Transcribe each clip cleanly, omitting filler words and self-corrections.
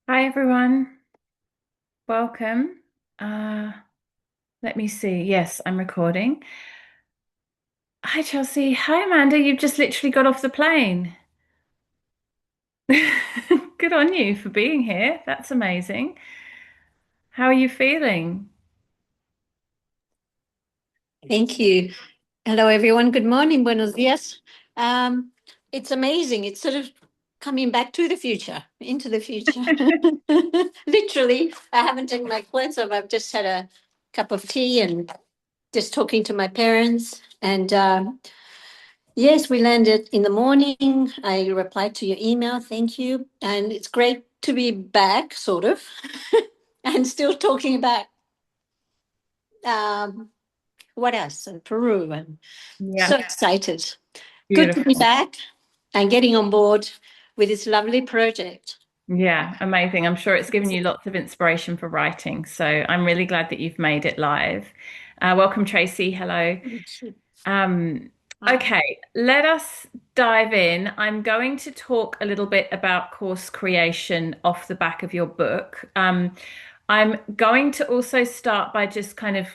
Hi everyone, welcome. Uh, Let me see. Yes, I'm recording. Hi Chelsea. Hi Amanda. You've just literally got off the plane. Good on you for being here. That's amazing. How are you feeling? Thank you. Hello, everyone. Good morning. Buenos dias. Um, it's amazing. It's sort of coming back to the future, into the future. Literally, I haven't taken my clothes off. I've just had a cup of tea and just talking to my parents. And yes, we landed in the morning. I replied to your email. Thank you. And it's great to be back, sort of, and still talking about um, what else? Peru. And so Yeah, excited. Good to be beautiful. back and getting on board with this lovely project. Yeah, amazing. I'm sure it's given you lots of inspiration for writing. So I'm really glad that you've made it live. Welcome, Tracy. Hello. Um, okay, let us dive in. I'm going to talk a little bit about course creation off the back of your book. I'm going to also start by just kind of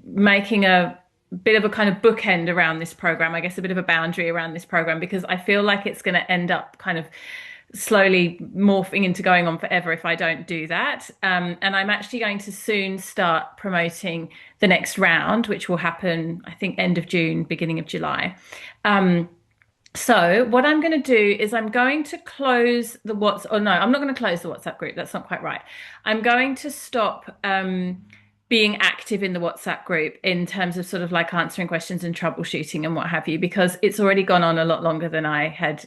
making a bit of a kind of bookend around this program, I guess a bit of a boundary around this program, because I feel like it's going to end up kind of slowly morphing into going on forever if I don't do that. And I'm actually going to soon start promoting the next round, which will happen, I think, end of June, beginning of July. Um, so what I'm going to do is I'm going to close the Whats. Oh no, I'm not going to close the WhatsApp group. That's not quite right. I'm going to stop being active in the WhatsApp group in terms of sort of like answering questions and troubleshooting and what have you, because it's already gone on a lot longer than I had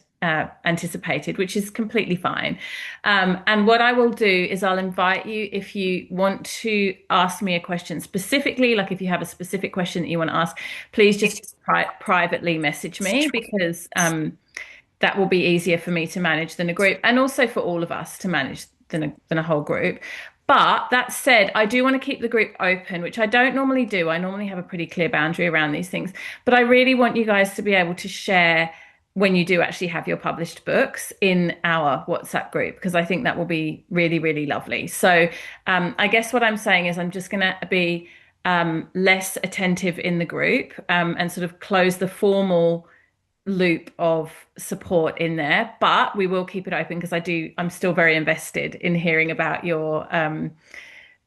anticipated, which is completely fine. And what I will do is I'll invite you if you want to ask me a question specifically, like if you have a specific question that you want to ask, please just privately message me because that will be easier for me to manage than a group and also for all of us to manage than a whole group. But that said, I do want to keep the group open, which I don't normally do. I normally have a pretty clear boundary around these things. But I really want you guys to be able to share when you do actually have your published books in our WhatsApp group, because I think that will be really, really lovely. So I guess what I'm saying is I'm just going to be less attentive in the group and sort of close the formal loop of support in there, but we will keep it open because I'm still very invested in hearing about your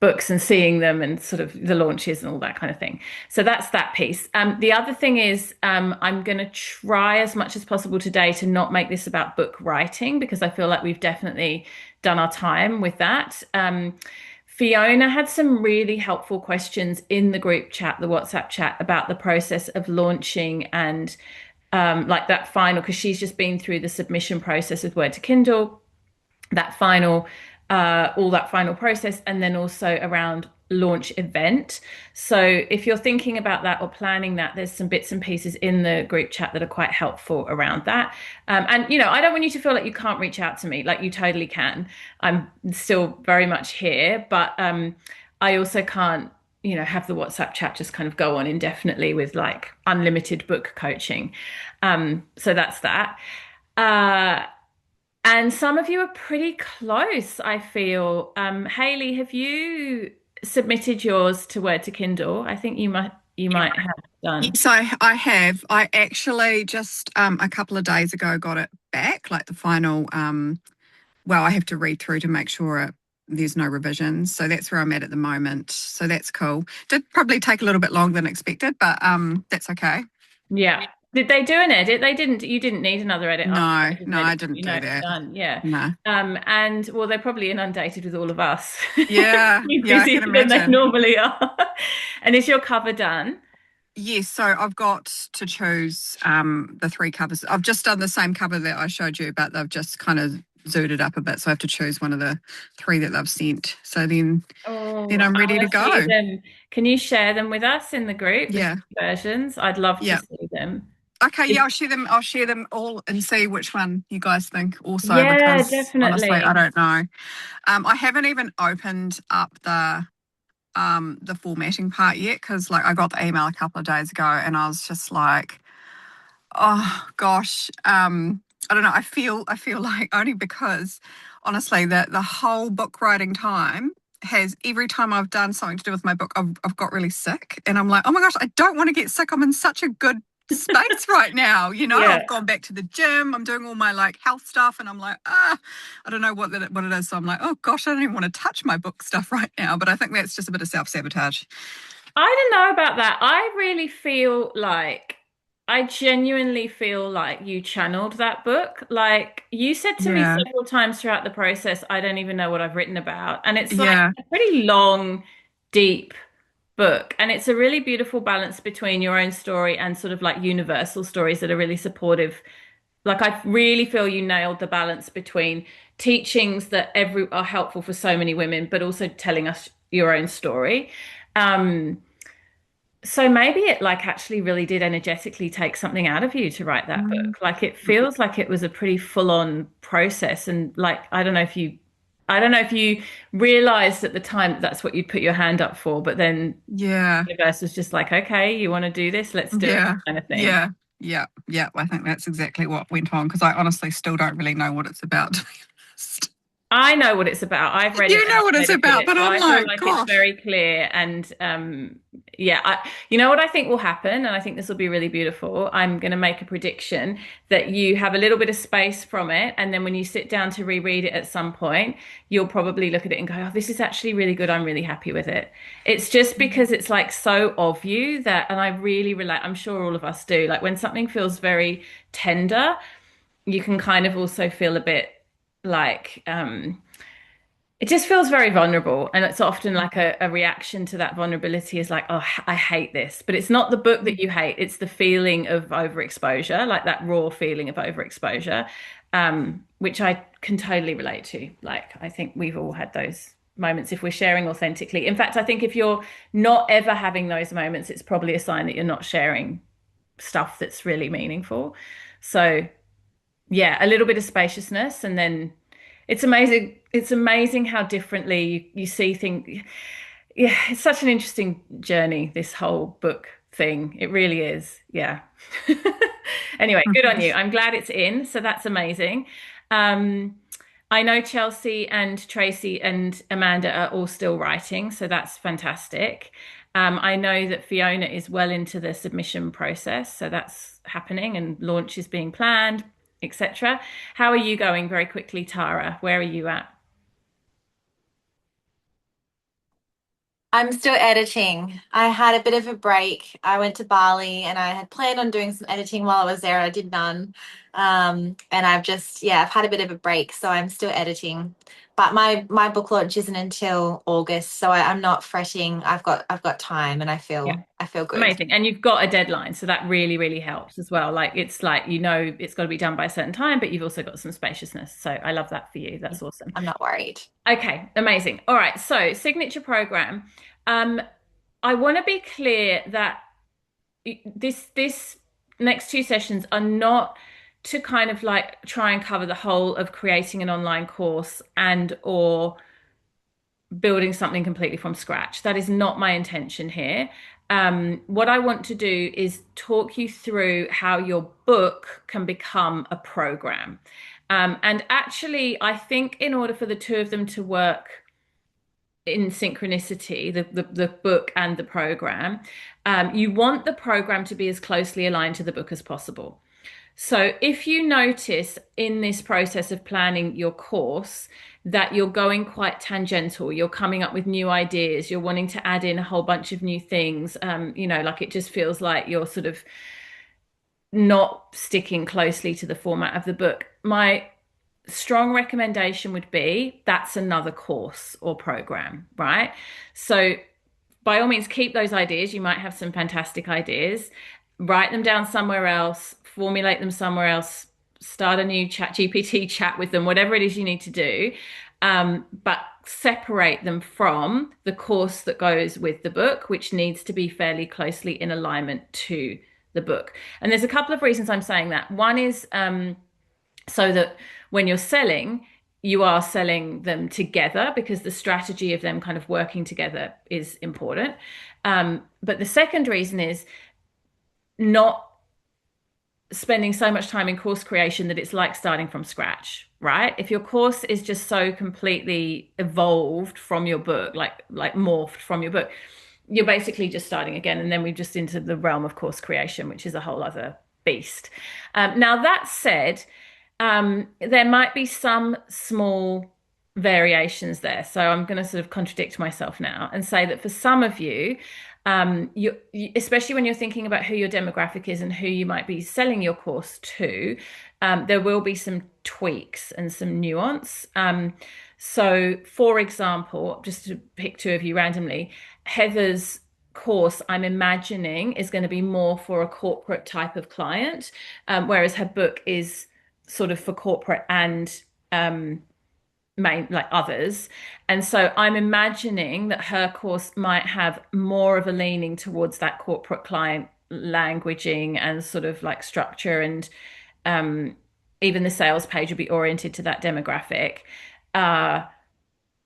books and seeing them and sort of the launches and all that kind of thing. So that's that piece. The other thing is I'm going to try as much as possible today to not make this about book writing because I feel like we've definitely done our time with that. Fiona had some really helpful questions in the group chat, the WhatsApp chat, about the process of launching and like that final, because she's just been through the submission process with Word to Kindle, that final, all that final process, and then also around launch event. So if you're thinking about that or planning that, there's some bits and pieces in the group chat that are quite helpful around that. And you know, I don't want you to feel like you can't reach out to me, like you totally can. I'm still very much here, but I also can't, you know, have the WhatsApp chat just kind of go on indefinitely with like unlimited book coaching. So that's that. Uh, and some of you are pretty close, I feel. Hayley, have you submitted yours to Word to Kindle? I think you might have done. Yes, I have. I actually just a couple of days ago got it back, like the final. Well, I have to read through to make sure there's no revisions. So that's where I'm at the moment. So that's cool. Did probably take a little bit longer than expected, but that's okay. Yeah. Did they do an edit? They didn't. You didn't need another edit after No, they did an no, I edit. didn't You know do it's that. done. Yeah. No. And well, they're probably inundated with all of us. Yeah, You're yeah, I can busier than they imagine. normally are. And is your cover done? Yes, so I've got to choose the three covers. I've just done the same cover that I showed you, but they've just kind of zoomed it up a bit. So I have to choose one of the three that they've sent. So then Oh, I'm I ready to want to see go. them. Can you share them with us in the group, the Yeah, three versions? I'd love to yeah. see them. Okay, yeah, I'll share them. I'll share them all and see which one you guys think. Also, Yeah, because honestly, I definitely. don't know. I haven't even opened up the formatting part yet because like I got the email a couple of days ago and I was just like, oh gosh. I don't know. I feel like only because honestly that the whole book writing time has every time I've done something to do with my book, I've got really sick, and I'm like, oh my gosh, I don't want to get sick. I'm in such a good space right now. Yeah. I've gone back to the gym. I'm doing all my like health stuff, and I'm like, I don't know what it is. So I'm like, oh gosh, I don't even want to touch my book stuff right now. But I think that's just a bit of self-sabotage. I don't know about that. I really feel like I genuinely feel like you channeled that book. Like you said to me Yeah, several times throughout the process, I don't even know what I've written about. And it's like yeah, a pretty long, deep book. And it's a really beautiful balance between your own story and sort of like universal stories that are really supportive. Like I really feel you nailed the balance between teachings that every are helpful for so many women, but also telling us your own story. Um, so maybe it like actually really did energetically take something out of you to write that Mm. book. Like it feels like it was a pretty full-on process. And like I don't know if you realized at the time that that's what you'd put your hand up for, but then yeah, the universe was just like, okay, you want to do this? Let's do it, yeah, kind of thing. yeah, yeah, yeah. I think that's exactly what went on because I honestly still don't really know what it's about. To be honest. I know what it's about. I've read it You and know what I've it's edited about, it, but so I'm I feel like, like it's gosh, very clear. And yeah, you know what I think will happen, and I think this will be really beautiful. I'm going to make a prediction that you have a little bit of space from it, and then when you sit down to reread it at some point, you'll probably look at it and go, "Oh, this is actually really good. I'm really happy with it." It's just because it's like so of you that, and I really relate. I'm sure all of us do. Like when something feels very tender, you can kind of also feel a bit like it just feels very vulnerable. And it's often like a reaction to that vulnerability is like, oh, I hate this. But it's not the book that you hate, it's the feeling of overexposure, like that raw feeling of overexposure, which I can totally relate to. Like, I think we've all had those moments if we're sharing authentically. In fact, I think if you're not ever having those moments, it's probably a sign that you're not sharing stuff that's really meaningful. So, yeah, a little bit of spaciousness and then it's amazing. It's amazing how differently you see things. Yeah, it's such an interesting journey, this whole book thing. It really is. Yeah. Anyway, good on you. I'm glad it's in. So that's amazing. Um, I know Chelsea and Tracy and Amanda are all still writing, so that's fantastic. I know that Fiona is well into the submission process, so that's happening and launch is being planned, etc. How are you going very quickly, Tara? Where are you at? I'm still editing. I had a bit of a break. I went to Bali and I had planned on doing some editing while I was there. I did none. And I've had a bit of a break, so I'm still editing. But my book launch isn't until August, so I'm not fretting. I've got time and Yeah. I feel good. Amazing. And you've got a deadline, so that really, really helps as well. Like it's like you know it's got to be done by a certain time, but you've also got some spaciousness. So I love that for you. That's awesome. I'm not worried. Okay, amazing. All right, so signature program. Um, I want to be clear that this next two sessions are not to kind of like try and cover the whole of creating an online course and or building something completely from scratch. That is not my intention here. What I want to do is talk you through how your book can become a program. And actually, I think in order for the two of them to work in synchronicity, the book and the program, you want the program to be as closely aligned to the book as possible. So if you notice in this process of planning your course that you're going quite tangential, you're coming up with new ideas, you're wanting to add in a whole bunch of new things, like it just feels like you're sort of not sticking closely to the format of the book. My strong recommendation would be that's another course or program, right? So by all means, keep those ideas. You might have some fantastic ideas. Write them down somewhere else, formulate them somewhere else, start a new chat GPT chat with them, whatever it is you need to do. But separate them from the course that goes with the book, which needs to be fairly closely in alignment to the book. And there's a couple of reasons I'm saying that. One is so that when you're selling, you are selling them together because the strategy of them kind of working together is important. But the second reason is not spending so much time in course creation that it's like starting from scratch, right? If your course is just so completely evolved from your book, like morphed from your book, you're basically just starting again. And then we've just into the realm of course creation, which is a whole other beast. Now that said, there might be some small variations there. So I'm going to sort of contradict myself now and say that for some of you, especially when you're thinking about who your demographic is and who you might be selling your course to, there will be some tweaks and some nuance. So, for example, just to pick two of you randomly, Heather's course, I'm imagining, is going to be more for a corporate type of client, whereas her book is sort of for corporate and main like others. And so I'm imagining that her course might have more of a leaning towards that corporate client languaging and sort of like structure, and even the sales page will be oriented to that demographic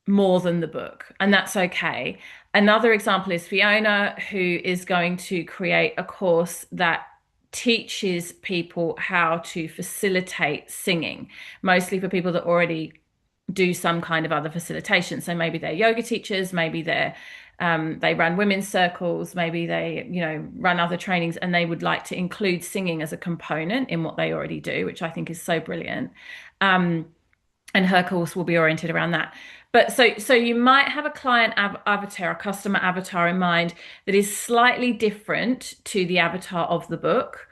more than the book, and that's okay. Another example is Fiona, who is going to create a course that teaches people how to facilitate singing, mostly for people that already do some kind of other facilitation. So maybe they're yoga teachers, maybe they run women's circles, maybe they, run other trainings, and they would like to include singing as a component in what they already do, which I think is so brilliant. And her course will be oriented around that. But so you might have a client avatar, a customer avatar in mind that is slightly different to the avatar of the book.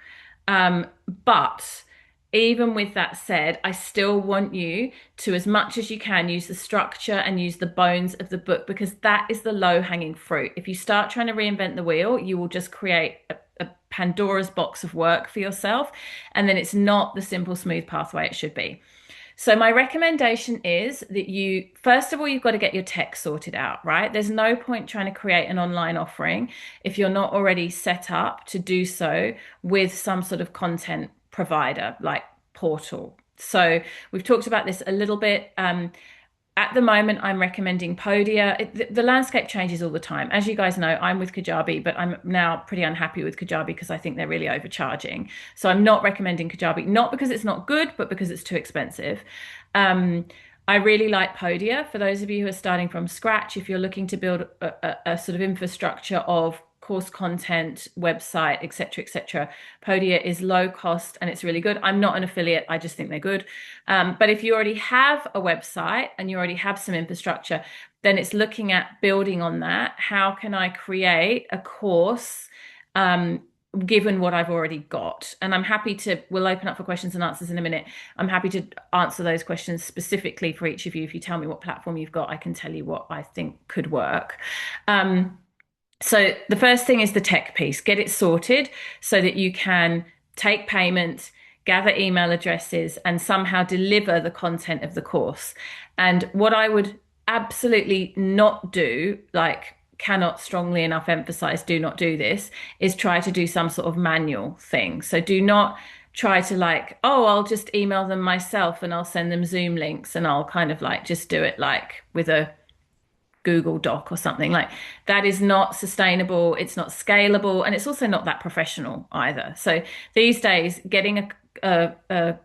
But even with that said, I still want you to, as much as you can, use the structure and use the bones of the book, because that is the low-hanging fruit. If you start trying to reinvent the wheel, you will just create a Pandora's box of work for yourself, and then it's not the simple, smooth pathway it should be. So my recommendation is that first of all, you've got to get your tech sorted out, right? There's no point trying to create an online offering if you're not already set up to do so with some sort of content provider like portal. So we've talked about this a little bit. At the moment, I'm recommending Podia. The landscape changes all the time. As you guys know, I'm with Kajabi, but I'm now pretty unhappy with Kajabi because I think they're really overcharging. So I'm not recommending Kajabi, not because it's not good, but because it's too expensive. I really like Podia. For those of you who are starting from scratch, if you're looking to build a sort of infrastructure of course content, website, etc., Podia is low cost and it's really good. I'm not an affiliate, I just think they're good. But if you already have a website and you already have some infrastructure, then it's looking at building on that. How can I create a course given what I've already got? And we'll open up for questions and answers in a minute. I'm happy to answer those questions specifically for each of you. If you tell me what platform you've got, I can tell you what I think could work. So the first thing is the tech piece. Get it sorted so that you can take payment, gather email addresses, and somehow deliver the content of the course. And what I would absolutely not do, cannot strongly enough emphasize, do not do this, is try to do some sort of manual thing. So do not try to I'll just email them myself and I'll send them Zoom links and I'll kind of just do it with a Google Doc or something. That is not sustainable, it's not scalable, and it's also not that professional either. So these days, getting a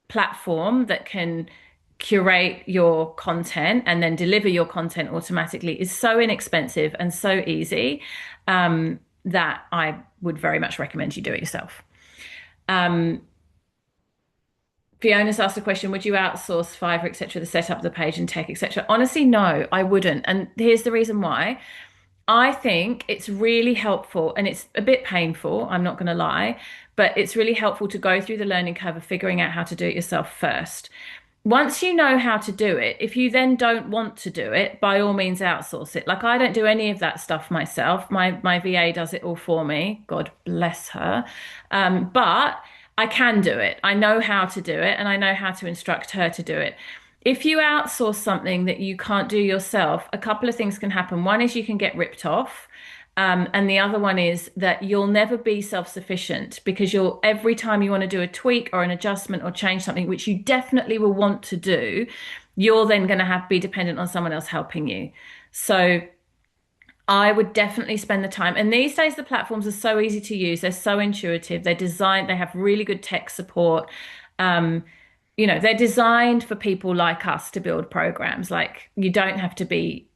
platform that can curate your content and then deliver your content automatically is so inexpensive and so easy that I would very much recommend you do it yourself. Fiona's asked a question, would you outsource Fiverr, etc., the setup of the page and tech, etc.? Honestly, no, I wouldn't. And here's the reason why. I think it's really helpful, and it's a bit painful, I'm not going to lie, but it's really helpful to go through the learning curve of figuring out how to do it yourself first. Once you know how to do it, if you then don't want to do it, by all means outsource it. I don't do any of that stuff myself. My VA does it all for me. God bless her. But I can do it. I know how to do it, and I know how to instruct her to do it. If you outsource something that you can't do yourself, a couple of things can happen. One is you can get ripped off. And the other one is that you'll never be self-sufficient, because every time you want to do a tweak or an adjustment or change something, which you definitely will want to do, you're then going to be dependent on someone else helping you. So I would definitely spend the time. And these days, the platforms are so easy to use. They're so intuitive. They're designed, they have really good tech support. Um, they're designed for people like us to build programs. Like you don't have to be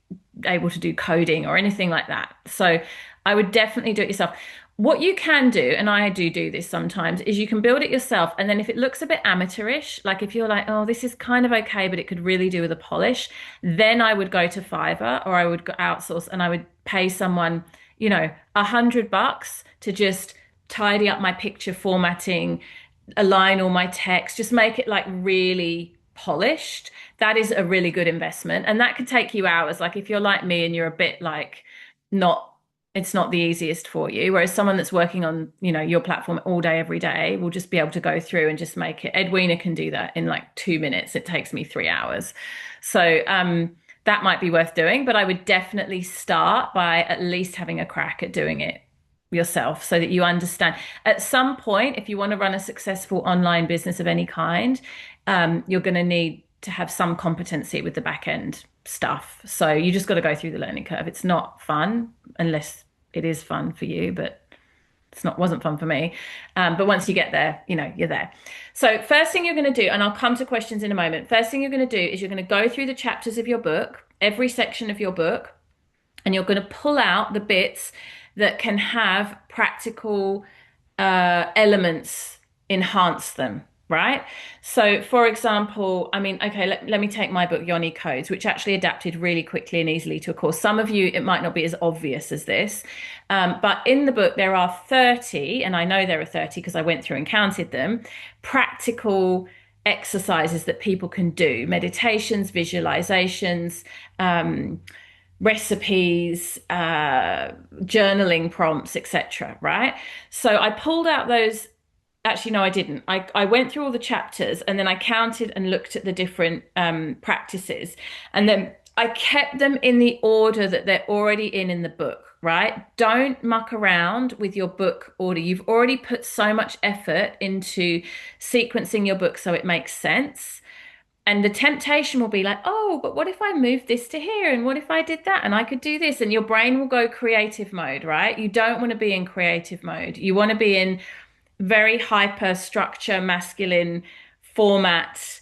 able to do coding or anything like that. So I would definitely do it yourself. What you can do, and I do this sometimes, is you can build it yourself. And then if it looks a bit amateurish, like if you're like, oh, this is kind of okay, but it could really do with a polish, then I would go to Fiverr or I would go outsource and I would pay someone, $100 to just tidy up my picture formatting, align all my text, just make it like really polished. That is a really good investment. And that could take you hours. Like if you're like me and you're a bit like not it's not the easiest for you. Whereas someone that's working on, your platform all day, every day will just be able to go through and just make it. Edwina can do that in like 2 minutes. It takes me 3 hours. So that might be worth doing, but I would definitely start by at least having a crack at doing it yourself so that you understand. At some point, if you want to run a successful online business of any kind, you're going to need to have some competency with the back end stuff. So you just got to go through the learning curve. It's not fun unless it is fun for you, but wasn't fun for me. But once you get there, you're there. So first thing you're going to do, and I'll come to questions in a moment. First thing you're going to do is you're going to go through the chapters of your book, every section of your book, and you're going to pull out the bits that can have practical elements, enhance them. Right. So, for example, okay, let me take my book, Yoni Codes, which actually adapted really quickly and easily to a course. Some of you, it might not be as obvious as this, but in the book, there are 30, and I know there are 30 because I went through and counted them, practical exercises that people can do, meditations, visualizations, recipes, journaling prompts, etc. Right. So I pulled out those. Actually, no, I didn't. I went through all the chapters and then I counted and looked at the different practices. And then I kept them in the order that they're already in the book, right? Don't muck around with your book order. You've already put so much effort into sequencing your book so it makes sense. And the temptation will be like, oh, but what if I moved this to here? And what if I did that? And I could do this. And your brain will go creative mode, right? You don't want to be in creative mode. You want to be in very hyper structure, masculine format,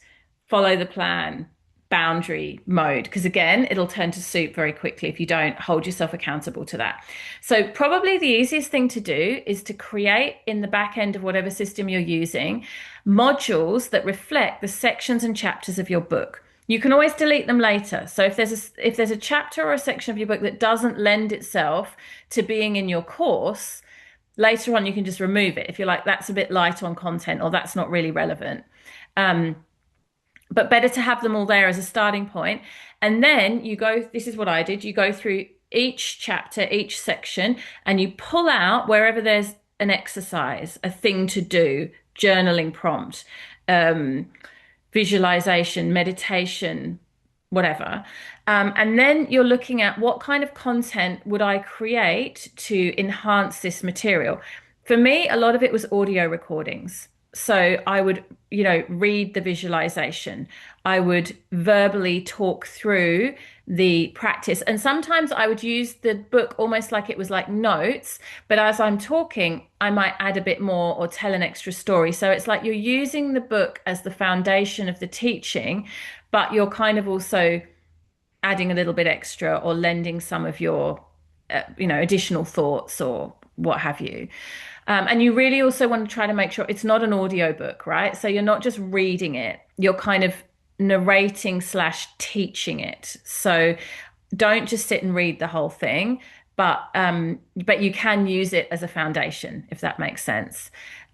follow the plan, boundary mode. Because again, it'll turn to soup very quickly if you don't hold yourself accountable to that. So probably the easiest thing to do is to create in the back end of whatever system you're using, modules that reflect the sections and chapters of your book. You can always delete them later. So if there's a chapter or a section of your book that doesn't lend itself to being in your course, later on, you can just remove it if you're like, that's a bit light on content or that's not really relevant. But better to have them all there as a starting point. And then this is what I did. You go through each chapter, each section, and you pull out wherever there's an exercise, a thing to do, journaling prompt, visualization, meditation, whatever. And then you're looking at what kind of content would I create to enhance this material. For me, a lot of it was audio recordings. So I would, read the visualization. I would verbally talk through the practice. And sometimes I would use the book almost like it was like notes, but as I'm talking, I might add a bit more or tell an extra story. So it's like you're using the book as the foundation of the teaching, but you're kind of also adding a little bit extra or lending some of your, additional thoughts or what have you. And you really also want to try to make sure it's not an audio book, right? So you're not just reading it, you're kind of narrating / teaching it. So don't just sit and read the whole thing, but you can use it as a foundation, if that makes sense,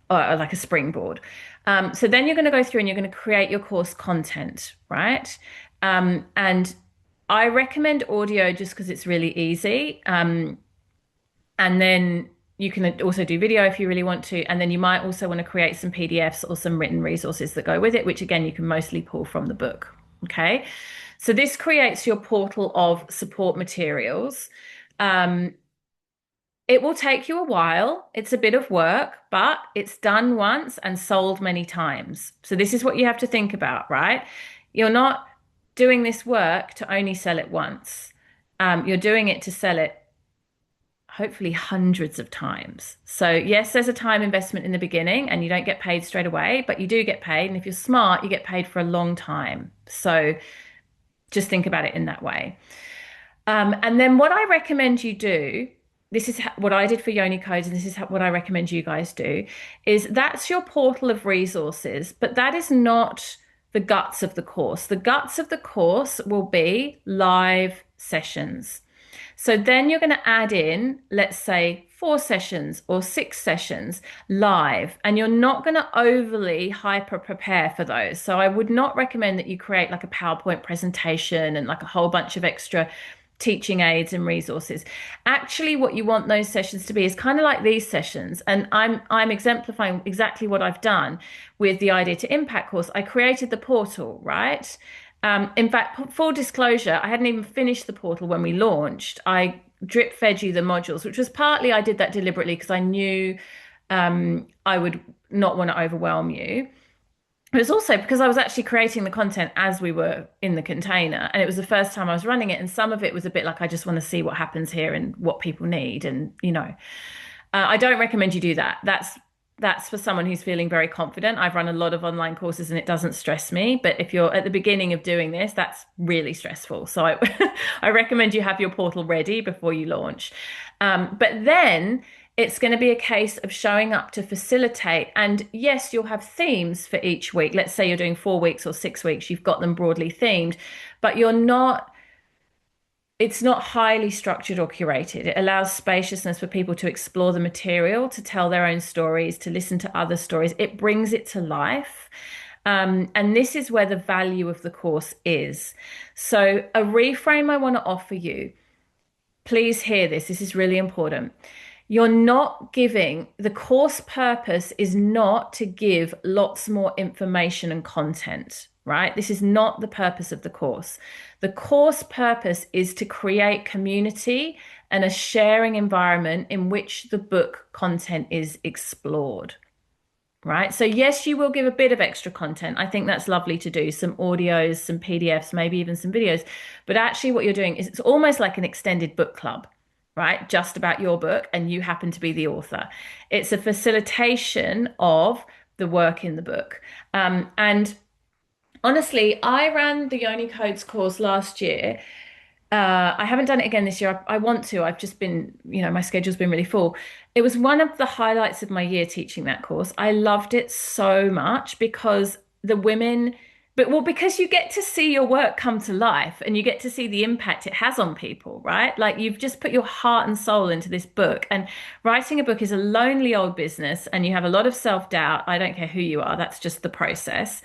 or like a springboard. So then you're going to go through and you're going to create your course content, right? And I recommend audio just because it's really easy. And then you can also do video if you really want to. And then you might also want to create some PDFs or some written resources that go with it, which again, you can mostly pull from the book. Okay. So this creates your portal of support materials. It will take you a while. It's a bit of work, but it's done once and sold many times. So this is what you have to think about, right? You're not doing this work to only sell it once. You're doing it to sell it hopefully hundreds of times. So yes, there's a time investment in the beginning and you don't get paid straight away, but you do get paid. And if you're smart, you get paid for a long time. So just think about it in that way. And then what I recommend you do, this is what I did for Yoni Codes, and this is what I recommend you guys do, is that's your portal of resources, but that is not the guts of the course. The guts of the course will be live sessions. So then you're going to add in, let's say, 4 sessions or 6 sessions live, and you're not going to overly hyper prepare for those. So I would not recommend that you create like a PowerPoint presentation and like a whole bunch of extra teaching aids and resources. Actually, what you want those sessions to be is kind of like these sessions. And I'm exemplifying exactly what I've done with the Idea to Impact course. I created the portal, right? In fact, full disclosure, I hadn't even finished the portal when we launched. I drip fed you the modules, which was partly I did that deliberately because I knew I would not want to overwhelm you. It was also because I was actually creating the content as we were in the container, and it was the first time I was running it. And some of it was a bit like, I just want to see what happens here and what people need. And, I don't recommend you do that. That's for someone who's feeling very confident. I've run a lot of online courses and it doesn't stress me. But if you're at the beginning of doing this, that's really stressful. So I recommend you have your portal ready before you launch. But then it's going to be a case of showing up to facilitate. And yes, you'll have themes for each week. Let's say you're doing 4 weeks or 6 weeks, you've got them broadly themed, but it's not highly structured or curated. It allows spaciousness for people to explore the material, to tell their own stories, to listen to other stories. It brings it to life. And this is where the value of the course is. So a reframe I want to offer you, please hear this. This is really important. You're not giving, the course purpose is not to give lots more information and content, right? This is not the purpose of the course. The course purpose is to create community and a sharing environment in which the book content is explored, right? So yes, you will give a bit of extra content. I think that's lovely to do, some audios, some PDFs, maybe even some videos. But actually what you're doing is it's almost like an extended book club, right? Just about your book, and you happen to be the author. It's a facilitation of the work in the book. And honestly, I ran the Yoni Codes course last year. I haven't done it again this year. I want to. I've just been, my schedule's been really full. It was one of the highlights of my year teaching that course. I loved it so much because the women, because you get to see your work come to life and you get to see the impact it has on people, right? Like you've just put your heart and soul into this book. And writing a book is a lonely old business and you have a lot of self-doubt. I don't care who you are, that's just the process.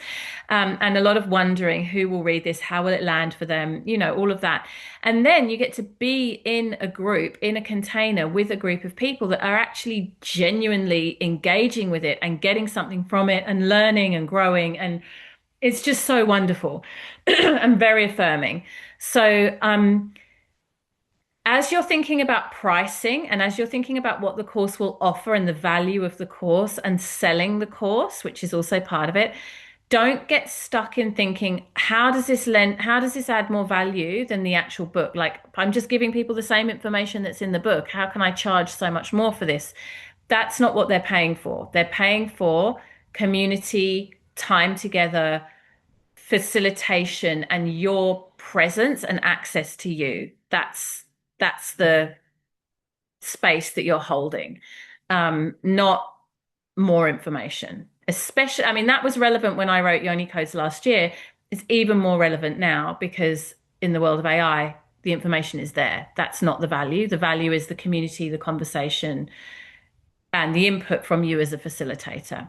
And a lot of wondering who will read this, how will it land for them, all of that. And then you get to be in a group, in a container with a group of people that are actually genuinely engaging with it and getting something from it and learning and growing, and it's just so wonderful and very affirming. So as you're thinking about pricing and as you're thinking about what the course will offer and the value of the course and selling the course, which is also part of it, don't get stuck in thinking, how does this add more value than the actual book? Like, I'm just giving people the same information that's in the book. How can I charge so much more for this? That's not what they're paying for. They're paying for community, time together, facilitation, and your presence and access to you. That's the space that you're holding, not more information. Especially, that was relevant when I wrote Yoni Codes last year. It's even more relevant now because in the world of AI, the information is there. That's not the value. The value is the community, the conversation, and the input from you as a facilitator.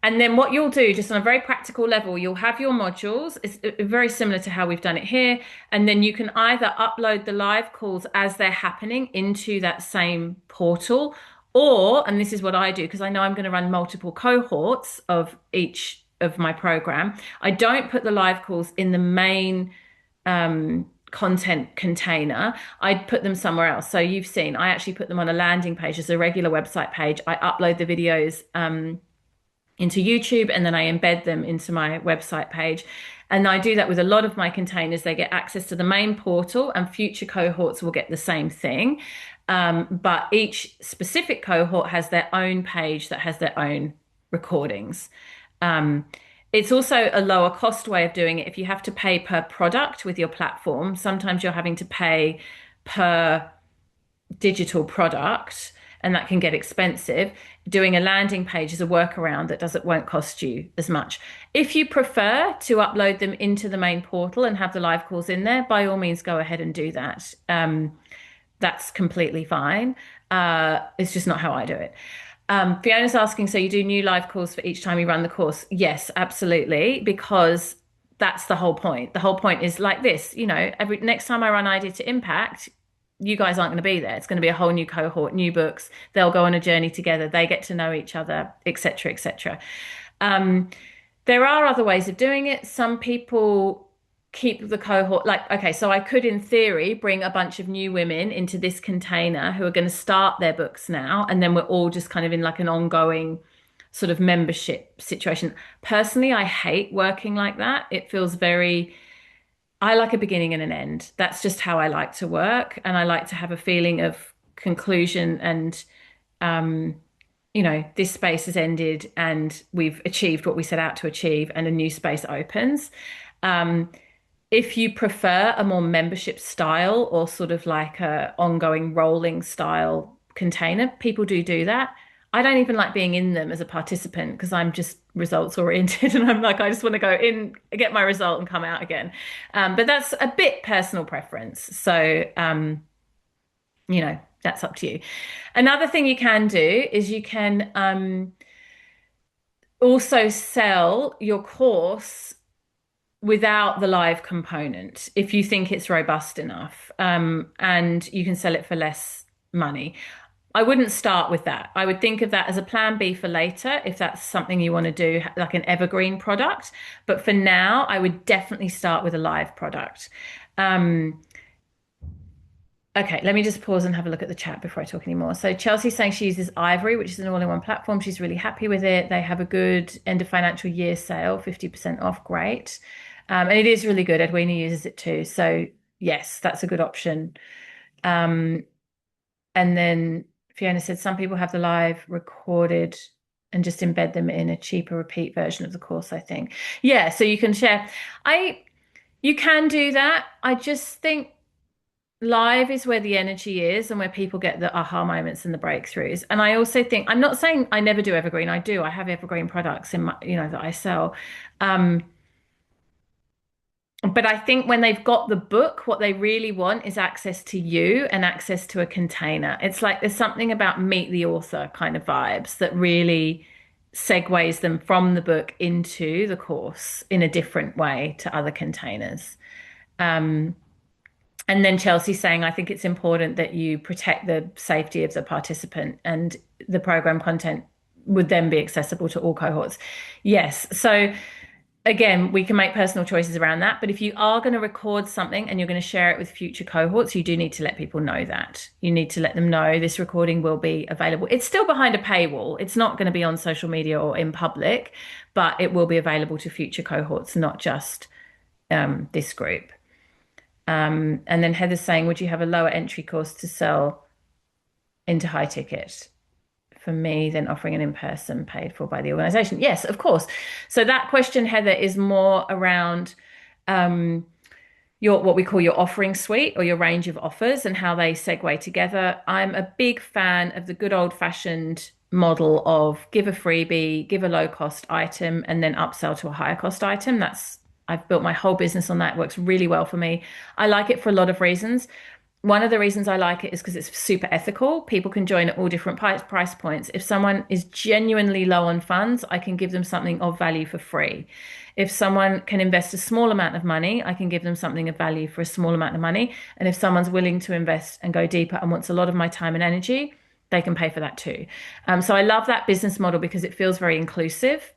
And then what you'll do, just on a very practical level, you'll have your modules. It's very similar to how we've done it here. And then you can either upload the live calls as they're happening into that same portal, or, and this is what I do, because I know I'm going to run multiple cohorts of each of my program, I don't put the live calls in the main content container. I'd put them somewhere else. So you've seen, I actually put them on a landing page as a regular website page. I upload the videos into YouTube, and then I embed them into my website page. And I do that with a lot of my containers. They get access to the main portal, and future cohorts will get the same thing. But each specific cohort has their own page that has their own recordings. It's also a lower cost way of doing it. If you have to pay per product with your platform, sometimes you're having to pay per digital product, and that can get expensive. Doing a landing page is a workaround that won't cost you as much. If you prefer to upload them into the main portal and have the live calls in there, by all means, go ahead and do that. That's completely fine. It's just not how I do it. Fiona's asking, so you do new live calls for each time you run the course? Yes, absolutely, because that's the whole point. The whole point is like this, next time I run Idea to Impact, you guys aren't going to be there. It's going to be a whole new cohort, new books. They'll go on a journey together. They get to know each other, etc., etc. There are other ways of doing it. Some people keep the cohort okay, so I could, in theory, bring a bunch of new women into this container who are going to start their books now, and then we're all just kind of in like an ongoing sort of membership situation. Personally, I hate working like that. It feels I like a beginning and an end. That's just how I like to work. And I like to have a feeling of conclusion and, this space has ended and we've achieved what we set out to achieve and a new space opens. If you prefer a more membership style or sort of like a ongoing rolling style container, people do that. I don't even like being in them as a participant because I'm just results oriented and I'm like, I just want to go in, get my result and come out again. But that's a bit personal preference. So, that's up to you. Another thing you can do is you can also sell your course without the live component if you think it's robust enough, and you can sell it for less money. I wouldn't start with that. I would think of that as a plan B for later, if that's something you want to do, like an evergreen product. But for now, I would definitely start with a live product. Okay, let me just pause and have a look at the chat before I talk anymore. So Chelsea's saying she uses Ivory, which is an all-in-one platform. She's really happy with it. They have a good end of financial year sale, 50% off. Great. And it is really good. Edwina uses it too. So yes, that's a good option. And then Fiona said some people have the live recorded and just embed them in a cheaper repeat version of the course, I think. Yeah, so you can share. You can do that. I just think live is where the energy is and where people get the aha moments and the breakthroughs. And I also think, I'm not saying I never do evergreen. I do. I have evergreen products in my, that I sell. But I think when they've got the book, what they really want is access to you and access to a container. It's like there's something about meet the author kind of vibes that really segues them from the book into the course in a different way to other containers. And then Chelsea's saying, I think it's important that you protect the safety of the participant, and the program content would then be accessible to all cohorts. Yes. So again, we can make personal choices around that. But if you are going to record something and you're going to share it with future cohorts, you do need to let people know that. You need to let them know this recording will be available. It's still behind a paywall. It's not going to be on social media or in public, but it will be available to future cohorts, not just this group. And then Heather's saying, would you have a lower entry course to sell into high ticket for me than offering an in-person paid for by the organization? Yes, of course. So that question, Heather, is more around what we call your offering suite or your range of offers and how they segue together. I'm a big fan of the good old-fashioned model of give a freebie, give a low-cost item, and then upsell to a higher cost item. I've built my whole business on that. It works really well for me. I like it for a lot of reasons. One of the reasons I like it is because it's super ethical. People can join at all different price points. If someone is genuinely low on funds, I can give them something of value for free. If someone can invest a small amount of money, I can give them something of value for a small amount of money. And if someone's willing to invest and go deeper and wants a lot of my time and energy, they can pay for that too. So I love that business model because it feels very inclusive.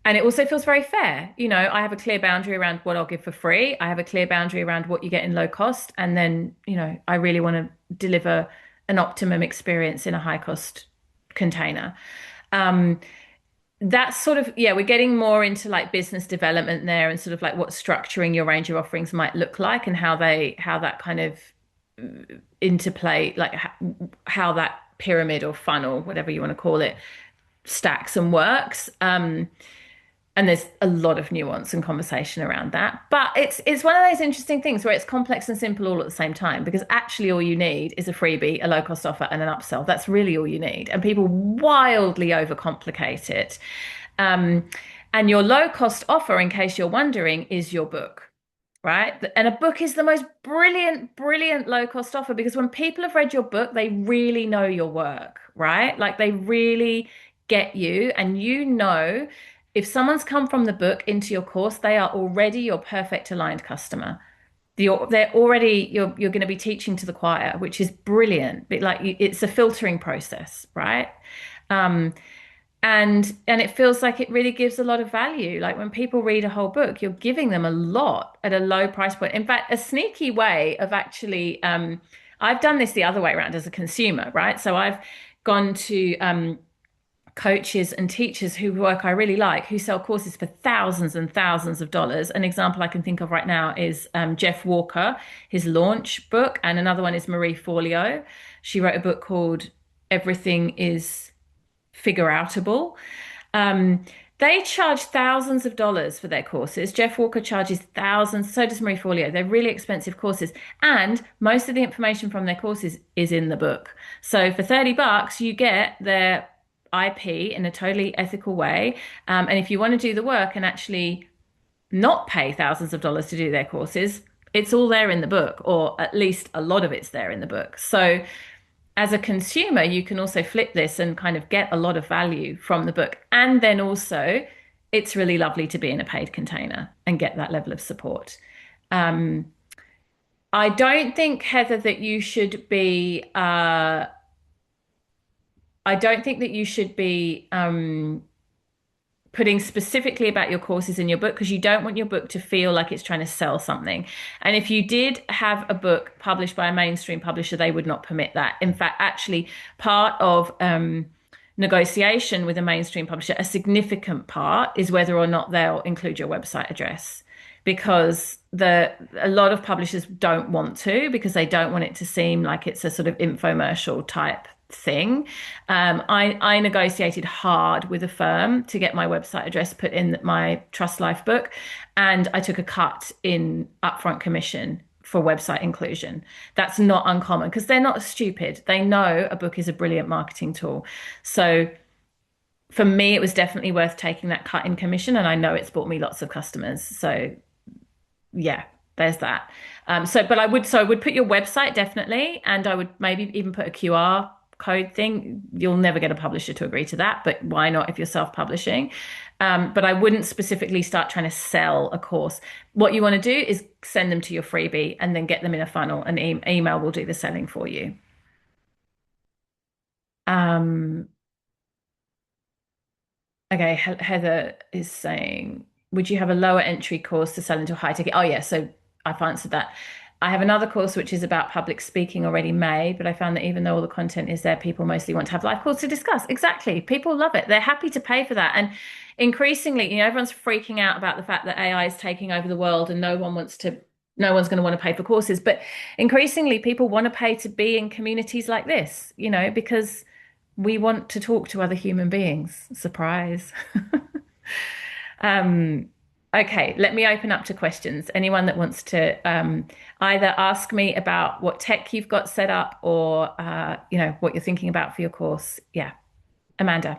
And it also feels very fair. I have a clear boundary around what I'll give for free. I have a clear boundary around what you get in low cost. And then, I really want to deliver an optimum experience in a high cost container. that's sort of, yeah, we're getting more into like business development there and sort of like what structuring your range of offerings might look like and how that kind of interplay, like how that pyramid or funnel, whatever you want to call it, stacks and works. And there's a lot of nuance and conversation around that. But it's one of those interesting things where it's complex and simple all at the same time, because actually all you need is a freebie, a low cost offer, and an upsell. That's really all you need. And people wildly overcomplicate it. And your low cost offer, in case you're wondering, is your book, right? And a book is the most brilliant, brilliant low cost offer, because when people have read your book, they really know your work, right? Like they really get you, and you know, if someone's come from the book into your course, they are already your perfect aligned customer. They're already, you're going to be teaching to the choir, which is brilliant. But like it's a filtering process, right? And it feels like it really gives a lot of value. Like when people read a whole book, you're giving them a lot at a low price point. In fact, a sneaky way of actually, I've done this the other way around as a consumer, right? So I've gone to coaches and teachers whose work I really like, who sell courses for thousands and thousands of dollars. An example I can think of right now is Jeff Walker, his launch book, and another one is Marie Forleo. She wrote a book called Everything is Figure Outable. They charge thousands of dollars for their courses. Jeff Walker charges thousands, so does Marie Forleo. They're really expensive courses. And most of the information from their courses is in the book. So for $30, you get their IP in a totally ethical way. And if you want to do the work and actually not pay thousands of dollars to do their courses, it's all there in the book, or at least a lot of it's there in the book. So as a consumer, you can also flip this and kind of get a lot of value from the book. And then also, it's really lovely to be in a paid container and get that level of support. I don't think, Heather, that you should be I don't think that you should be putting specifically about your courses in your book, because you don't want your book to feel like it's trying to sell something. And if you did have a book published by a mainstream publisher, they would not permit that. In fact, actually, part of negotiation with a mainstream publisher, a significant part, is whether or not they'll include your website address, because a lot of publishers don't want to, because they don't want it to seem like it's a sort of infomercial type thing. I negotiated hard with a firm to get my website address put in my Trust Life book, and I took a cut in upfront commission for website inclusion. That's not uncommon, because they're not stupid. They know a book is a brilliant marketing tool. So for me, it was definitely worth taking that cut in commission, and I know it's brought me lots of customers. So yeah, there's that. But I would put your website definitely, and I would maybe even put a QR code thing. You'll never get a publisher to agree to that, but why not if you're self-publishing? But I wouldn't specifically start trying to sell a course. What you want to do is send them to your freebie and then get them in a funnel, and email will do the selling for you. Okay, Heather is saying, would you have a lower entry course to sell into a high ticket? Oh yeah, so I've answered that. I have another course which is about public speaking already made, but I found that even though all the content is there, people mostly want to have live calls to discuss. Exactly. People love it. They're happy to pay for that. And increasingly, everyone's freaking out about the fact that AI is taking over the world and no one's going to want to pay for courses. But increasingly, people want to pay to be in communities like this, because we want to talk to other human beings. Surprise. Okay, let me open up to questions. Anyone that wants to either ask me about what tech you've got set up, or what you're thinking about for your course. Yeah, Amanda.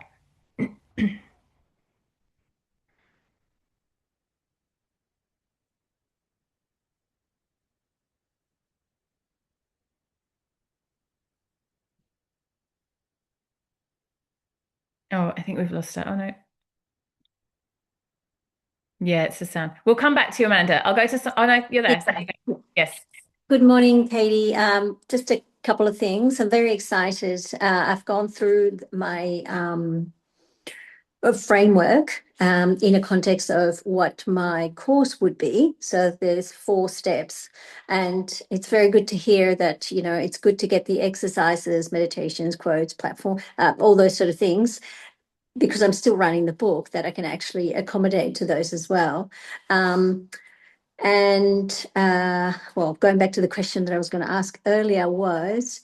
Oh, I think we've lost it. Oh no. Yeah, it's the sound. We'll come back to you, Amanda. I'll go to. Oh no, you're there. Yes. Good morning, Katie. Just a couple of things. I'm very excited. I've gone through my framework in a context of what my course would be. So there's 4 steps, and it's very good to hear that, it's good to get the exercises, meditations, quotes, platform, all those sort of things. because I'm still writing the book, that I can actually accommodate to those as well. Well, going back to the question that I was going to ask earlier was,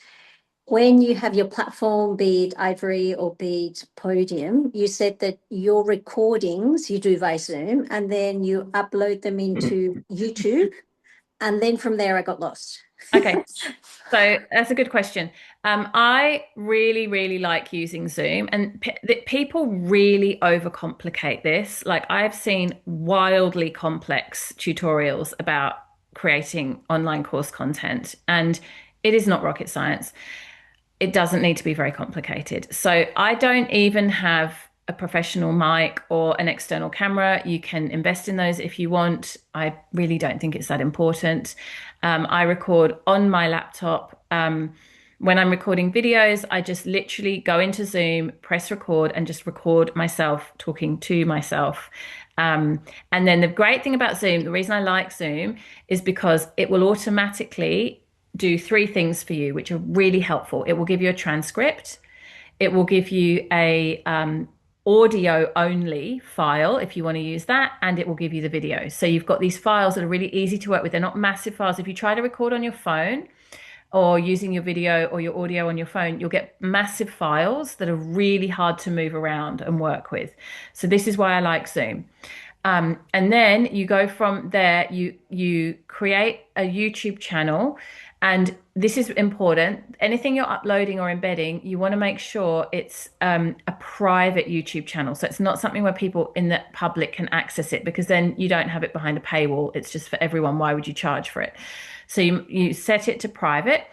when you have your platform, be it Ivory or be it Podium, you said that your recordings you do via Zoom and then you upload them into YouTube. And then from there, I got lost. Okay, so that's a good question. I really, really like using Zoom, and people really overcomplicate this. Like, I've seen wildly complex tutorials about creating online course content, and it is not rocket science. It doesn't need to be very complicated. So I don't even have a professional mic or an external camera. You can invest in those if you want. I really don't think it's that important. I record on my laptop. When I'm recording videos, I just literally go into Zoom, press record, and just record myself talking to myself. And then the great thing about Zoom, the reason I like Zoom is because it will automatically do three things for you, which are really helpful. It will give you a transcript. It will give you a audio only file if you want to use that, and it will give you the video. So you've got these files that are really easy to work with. They're not massive files. If you try to record on your phone or using your video or your audio on your phone, you'll get massive files that are really hard to move around and work with. So this is why I like Zoom. And then you go from there, you create a YouTube channel. And this is important. Anything you're uploading or embedding, you want to make sure it's a private YouTube channel. So it's not something where people in the public can access it, because then you don't have it behind a paywall. It's just for everyone. Why would you charge for it? So you set it to private,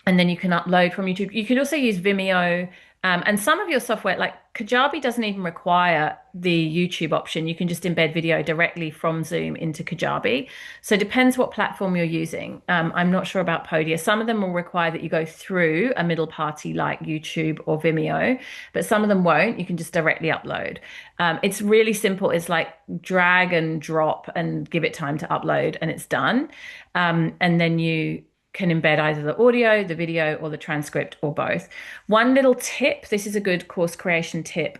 and then you can upload from YouTube. You can also use Vimeo. And some of your software, like Kajabi, doesn't even require the YouTube option. You can just embed video directly from Zoom into Kajabi. So it depends what platform you're using. I'm not sure about Podia. Some of them will require that you go through a middle party like YouTube or Vimeo, but some of them won't. You can just directly upload. It's really simple. It's like drag and drop and give it time to upload, and it's done. And then you can embed either the audio, the video, or the transcript, or both. One little tip, this is a good course creation tip.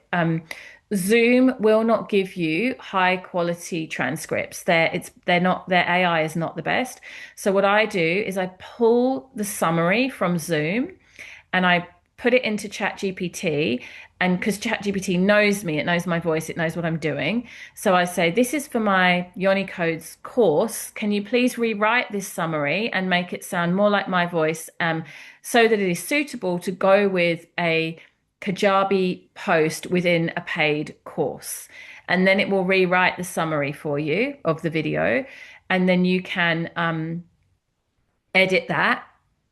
Zoom will not give you high quality transcripts. Their AI is not the best. So what I do is I pull the summary from Zoom and I put it into ChatGPT, and because ChatGPT knows me, it knows my voice, it knows what I'm doing. So I say, this is for my Yoni Codes course. Can you please rewrite this summary and make it sound more like my voice, so that it is suitable to go with a Kajabi post within a paid course? And then it will rewrite the summary for you of the video, and then you can edit that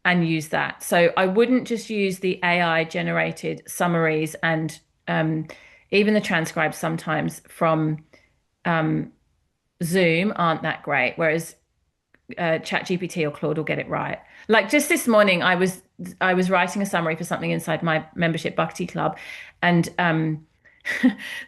and use that. So I wouldn't just use the AI generated summaries, and even the transcribes sometimes from Zoom aren't that great, whereas ChatGPT or Claude will get it right. Like just this morning, I was writing a summary for something inside my membership Bhakti Club, and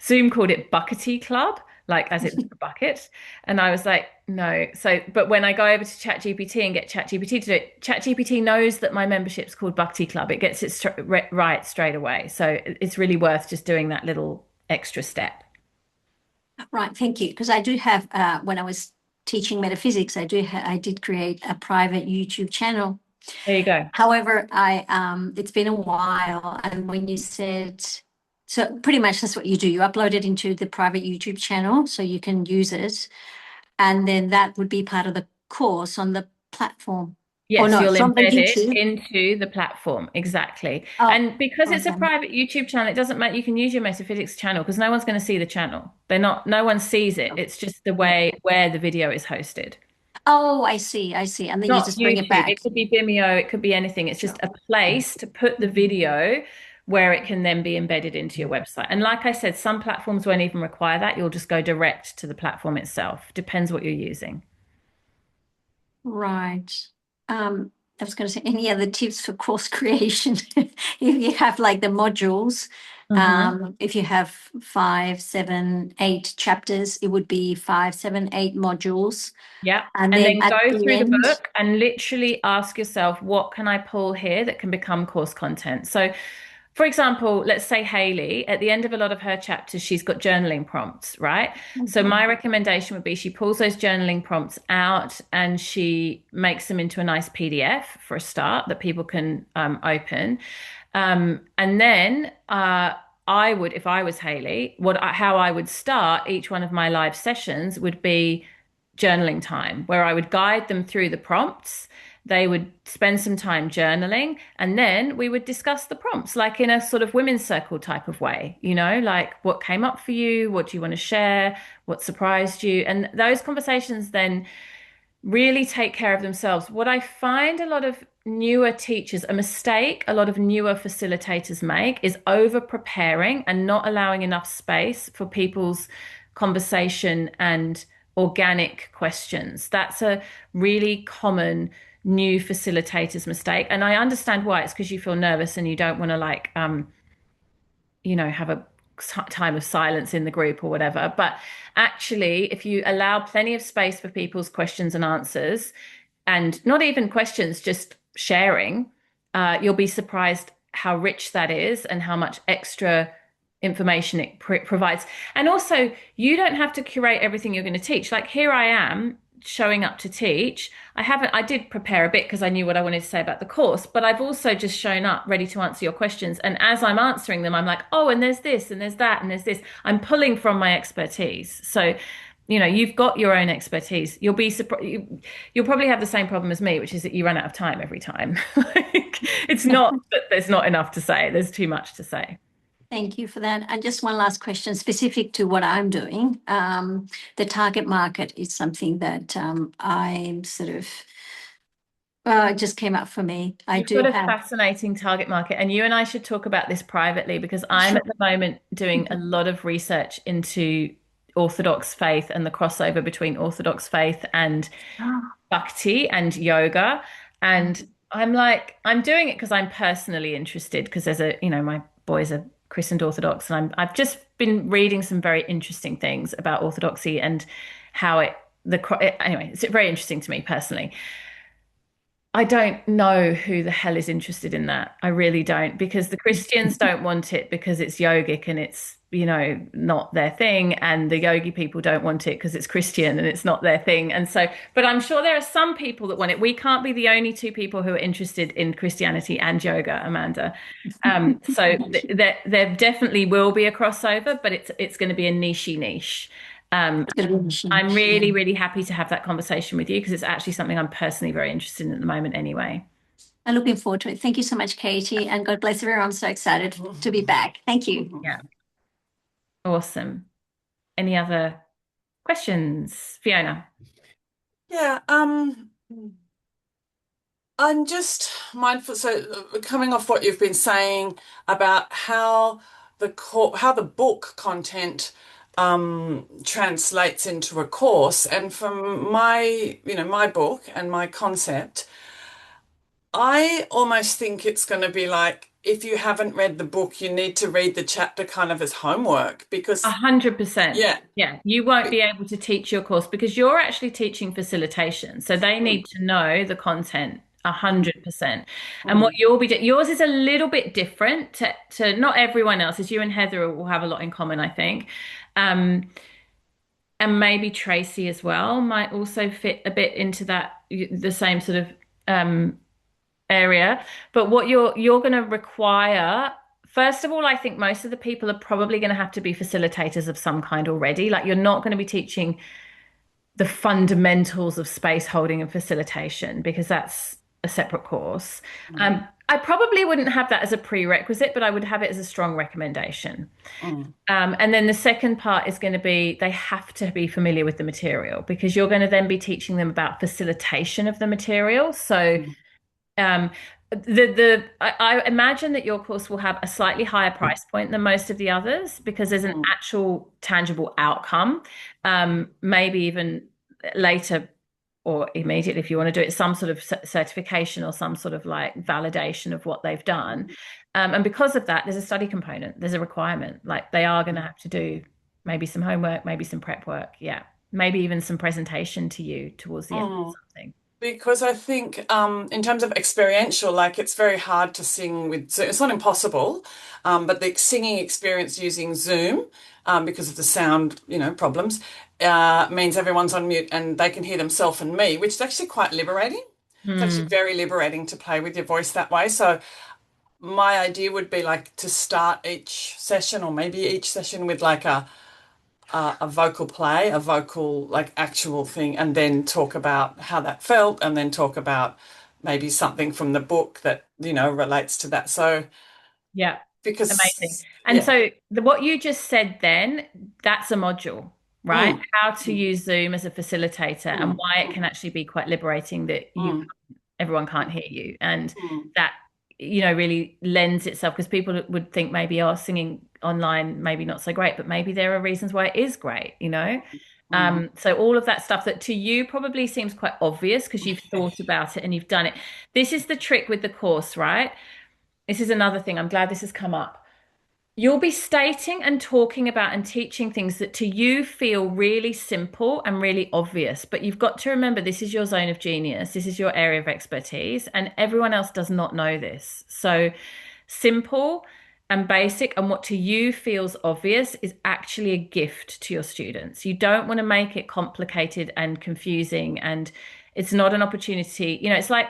Zoom called it Buckety Club, like as it's a bucket. And I was like, no. So, but when I go over to ChatGPT and get ChatGPT to do it, ChatGPT knows that my membership's called Bhakti Club. It gets it right straight away. So it's really worth just doing that little extra step. Right, thank you. Because I do have, when I was teaching metaphysics, I did create a private YouTube channel. There you go. However, it's been a while, and when you said, so pretty much that's what you do. You upload it into the private YouTube channel so you can use it, and then that would be part of the course on the platform. Yes, no, you'll from the embed it YouTube. into the platform. Exactly. Oh, And because it's a okay. private YouTube channel, it doesn't matter. You can use your metaphysics channel because no one's going to see the channel. No one sees it. It's just the way where the video is hosted. Oh, I see. And then you Not just bring it YouTube. back. It could be Vimeo, it could be anything. It's just a place to put the video where it can then be embedded into your website. And like I said, some platforms won't even require that. You'll just go direct to the platform itself. Depends what you're using. Right. I was going to say, any other tips for course creation? If you have like the modules, if you have 5, 7, 8 chapters, it would be 5, 7, 8 modules. Yeah. And And then then at go the through the end, book and literally ask yourself, what can I pull here that can become course content? So for example, let's say Hayley, at the end of a lot of her chapters, she's got journaling prompts, right? So my recommendation would be she pulls those journaling prompts out and she makes them into a nice PDF for a start that people can open. And then I would, if I was Hayley, how I would start each one of my live sessions would be journaling time, where I would guide them through the prompts. They would spend some time journaling, and then we would discuss the prompts, like in a sort of women's circle type of way, like what came up for you, what do you want to share, what surprised you, and those conversations then really take care of themselves. What I find a lot of newer teachers, a mistake a lot of newer facilitators make is over preparing and not allowing enough space for people's conversation and organic questions. That's a really common new facilitators mistake. And I understand why. It's because you feel nervous and you don't want to have a time of silence in the group or whatever. But actually, if you allow plenty of space for people's questions and answers, and not even questions, just sharing, you'll be surprised how rich that is and how much extra information it provides. And also, you don't have to curate everything you're going to teach. Like here I am showing up to teach. I did prepare a bit because I knew what I wanted to say about the course, but I've also just shown up ready to answer your questions. And as I'm answering them, I'm like, oh, and there's this, and there's that, and there's this. I'm pulling from my expertise. So, you've got your own expertise. You'll be surprised. You'll probably have the same problem as me, which is that you run out of time every time. It's not that there's not enough to say. There's too much to say. Thank you for that. And just one last question specific to what I'm doing. The target market is something that I'm sort of, it just came up for me. You've got a fascinating target market, and you and I should talk about this privately because I'm at the moment doing a lot of research into Orthodox faith and the crossover between Orthodox faith and Bhakti and yoga. And I'm doing it because I'm personally interested because my boys are christened Orthodox, and I've just been reading some very interesting things about Orthodoxy and how anyway, it's very interesting to me personally. I don't know who the hell is interested in that. I really don't, because the Christians don't want it because it's yogic and it's, not their thing. And the yogi people don't want it because it's Christian and it's not their thing. And so, but I'm sure there are some people that want it. We can't be the only two people who are interested in Christianity and yoga, Amanda. So there definitely will be a crossover, but it's going to be a niche. I'm really, really happy to have that conversation with you because it's actually something I'm personally very interested in at the moment anyway. I'm looking forward to it. Thank you so much, Katie, and God bless everyone. I'm so excited to be back. Thank you. Yeah. Awesome. Any other questions, Fiona? Yeah, I'm just mindful. So coming off what you've been saying about how the book content translates into a course, and from my book and my concept, I almost think it's going to be like, if you haven't read the book, you need to read the chapter kind of as homework, because 100%. Yeah. You won't be able to teach your course because you're actually teaching facilitation. So they need to know the content 100%. And what you'll be doing, yours is a little bit different to not everyone else's. You and Heather will have a lot in common, I think. And maybe Tracy as well might also fit a bit into the same sort of area. But what you're going to require, first of all, I think most of the people are probably going to have to be facilitators of some kind already. Like, you're not going to be teaching the fundamentals of space holding and facilitation because that's a separate course. I probably wouldn't have that as a prerequisite, but I would have it as a strong recommendation. And then the second part is going to be they have to be familiar with the material because you're going to then be teaching them about facilitation of the material. So I imagine that your course will have a slightly higher price point than most of the others because there's an actual tangible outcome, maybe even later or immediately if you want to do it, some sort of certification or some sort of like validation of what they've done. And because of that, there's a study component, there's a requirement, like they are going to have to do maybe some homework, maybe some prep work, maybe even some presentation to you towards the end of something. Because I think in terms of experiential, like it's very hard to sing with Zoom. It's not impossible, but the singing experience using Zoom, because of the sound, problems, means everyone's on mute and they can hear themselves and me, which is actually quite liberating. It's actually Hmm. very liberating to play with your voice that way. So my idea would be like to start each session or maybe each session with like a vocal play, a vocal like actual thing, and then talk about how that felt, and then talk about maybe something from the book that relates to that. So Yeah. Amazing. because And yeah, so what you just said then, that's a module, right? mm, How to mm, use Zoom as a facilitator and mm, why it can mm, actually be quite liberating that mm, everyone can't hear you. And mm, that, really lends itself because people would think maybe, oh, singing online, maybe not so great, but maybe there are reasons why it is great. mm. So all of that stuff that to you probably seems quite obvious because you've thought about it and you've done it. This is the trick with the course, right? This is another thing. I'm glad this has come up. You'll be stating and talking about and teaching things that to you feel really simple and really obvious. But you've got to remember this is your zone of genius. This is your area of expertise, and everyone else does not know this. So simple and basic and what to you feels obvious is actually a gift to your students. You don't want to make it complicated and confusing, and it's not an opportunity. It's like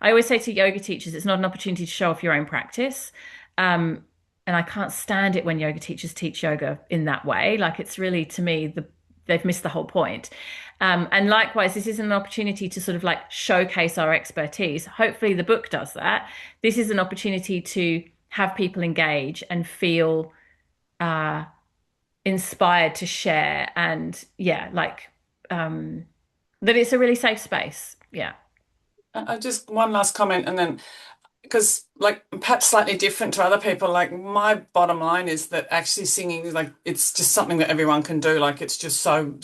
I always say to yoga teachers, it's not an opportunity to show off your own practice. Um, and I can't stand it when yoga teachers teach yoga in that way. Like it's really, to me, they've missed the whole point. And likewise, this is an opportunity to sort of like showcase our expertise. Hopefully, the book does that. This is an opportunity to have people engage and feel uh, inspired to share, and yeah, like um, that it's a really safe space. Yeah. I just one last comment, and then because like perhaps slightly different to other people, like my bottom line is that actually singing, like it's just something that everyone can do. Like it's just so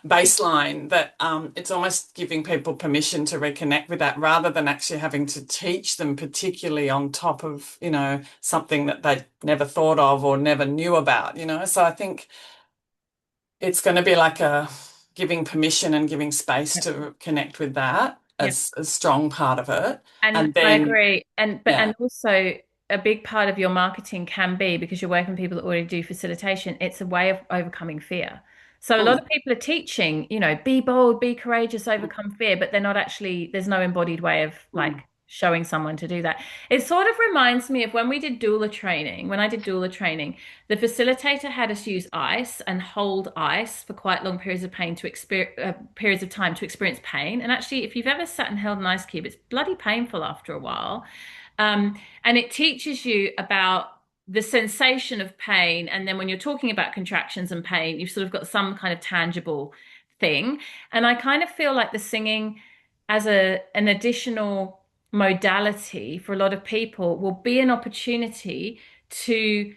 baseline that it's almost giving people permission to reconnect with that rather than actually having to teach them, particularly on top of something that they never thought of or never knew about. So I think it's going to be like a giving permission and giving space Yep. to connect with that Yep. as a strong part of it. And And I then, agree. And yeah. also a big part of your marketing can be because you're working with people that already do facilitation, it's a way of overcoming fear. So a lot Mm, of people are teaching, be bold, be courageous, mm, overcome fear, but they're not actually, there's no embodied way of like mm, showing someone to do that. It sort of reminds me of when we did doula training. When I did doula training, the facilitator had us use ice and hold ice for quite long periods of pain to experience periods of time to experience pain. And actually, if you've ever sat and held an ice cube, it's bloody painful after a while. And it teaches you about the sensation of pain. And then when you're talking about contractions and pain, you've sort of got some kind of tangible thing. And I kind of feel like the singing as an additional modality for a lot of people will be an opportunity to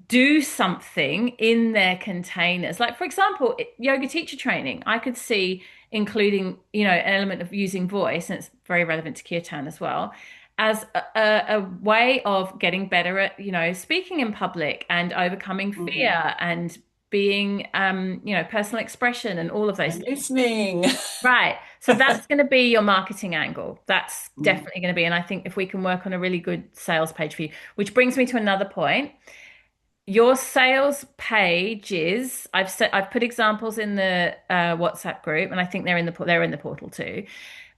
do something in their containers. Like, for example, yoga teacher training, I could see including, an element of using voice, and it's very relevant to kirtan as well, as a way of getting better at, speaking in public and overcoming mm. fear and being, personal expression and all of those And things. listening. Right. So that's going to be your marketing angle. That's Mm, definitely going to be. And I think if we can work on a really good sales page for you, which brings me to another point, your sales pages, I've put examples in the WhatsApp group, and I think they're in the portal too.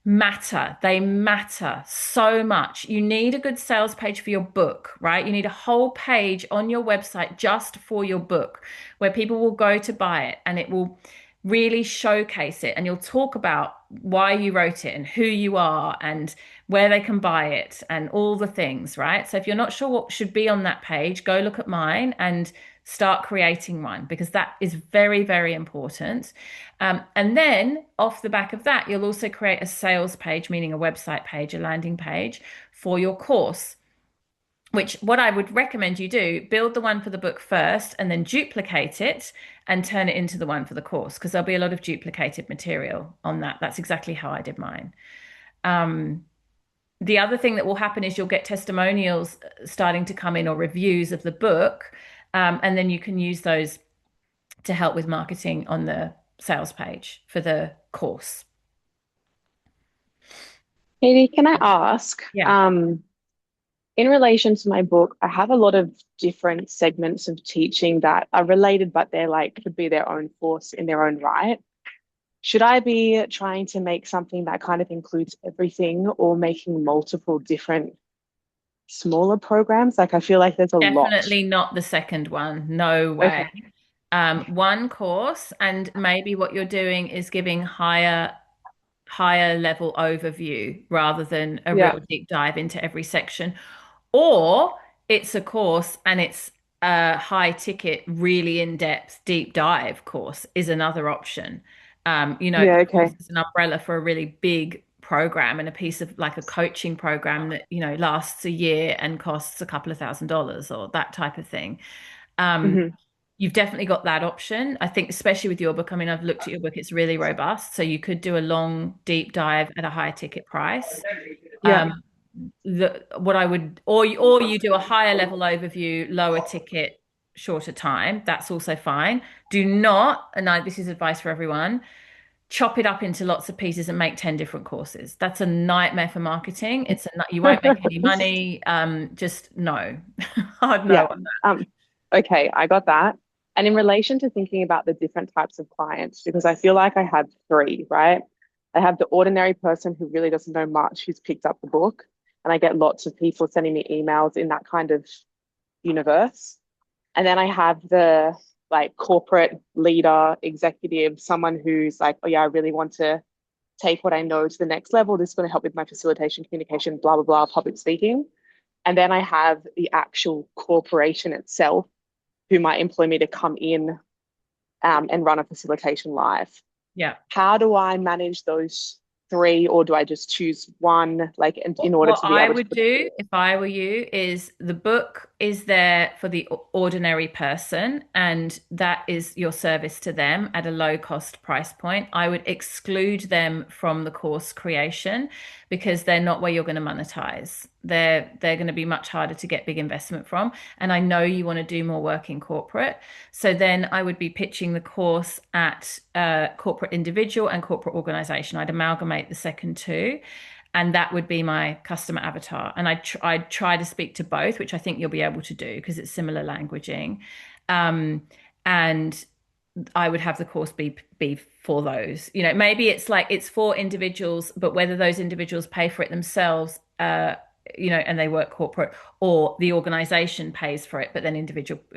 Matter. They matter so much. You need a good sales page for your book, right? You need a whole page on your website just for your book where people will go to buy it and it will really showcase it, and you'll talk about why you wrote it and who you are and where they can buy it and all the things, right? So if you're not sure what should be on that page, go look at mine and start creating one because that is very, very important. And then off the back of that, you'll also create a sales page, meaning a website page, a landing page for your course. Which what I would recommend you do, build the one for the book first and then duplicate it and turn it into the one for the course because there'll be a lot of duplicated material on that. That's exactly how I did mine. Um, the other thing that will happen is you'll get testimonials starting to come in or reviews of the book, and then you can use those to help with marketing on the sales page for the course. Katie, can I ask, Yeah, in relation to my book, I have a lot of different segments of teaching that are related, but they're like could be their own force in their own right. Should I be trying to make something that kind of includes everything or making multiple different smaller programs? Like I feel like there's a lot. definitely not the second one. No way. Okay. One course, and maybe what you're doing is giving higher level overview rather than a Yeah. real deep dive into every section. Or it's a course and it's a high ticket, really in-depth deep dive course is another option. Yeah. A course Okay. is an umbrella for a really big program and a piece of like a coaching program that, lasts a year and costs a couple of $1,000s or that type of thing. Um, Hmm. You've definitely got that option. I think, especially with your book, I mean, I've looked at your book, it's really robust. So you could do a long, deep dive at a higher ticket price. Yeah. Um, what I would, or you do a higher level overview, lower ticket, shorter time. That's also fine. Do not, and this is advice for everyone, chop it up into lots of pieces and make 10 different courses. That's a nightmare for marketing. You won't make any money. Just no, hard no Yeah. on that. Okay, I got that. And in relation to thinking about the different types of clients, because I feel like I have three, right? I have the ordinary person who really doesn't know much, who's picked up the book, and I get lots of people sending me emails in that kind of universe. And then I have the like corporate leader, executive, someone who's like, oh yeah, I really want to take what I know to the next level. This is going to help with my facilitation, communication, blah, blah, blah, public speaking. And then I have the actual corporation itself who might employ me to come in and run a facilitation live. Yeah. How do I manage those three, or do I just choose one, like in order What to be I able to would put it do through? if I were you is the book is there for the ordinary person, and that is your service to them at a low cost price point. I would exclude them from the course creation because they're not where you're going to monetize. They're going to be much harder to get big investment from. And I know you want to do more work in corporate. So then I would be pitching the course at corporate individual and corporate organization. I'd amalgamate the second two, and that would be my customer avatar. And I'd try to speak to both, which I think you'll be able to do because it's similar languaging. And I would have the course be for those. Maybe it's like it's for individuals, but whether those individuals pay for it themselves, and they work corporate, or the organization pays for it, but then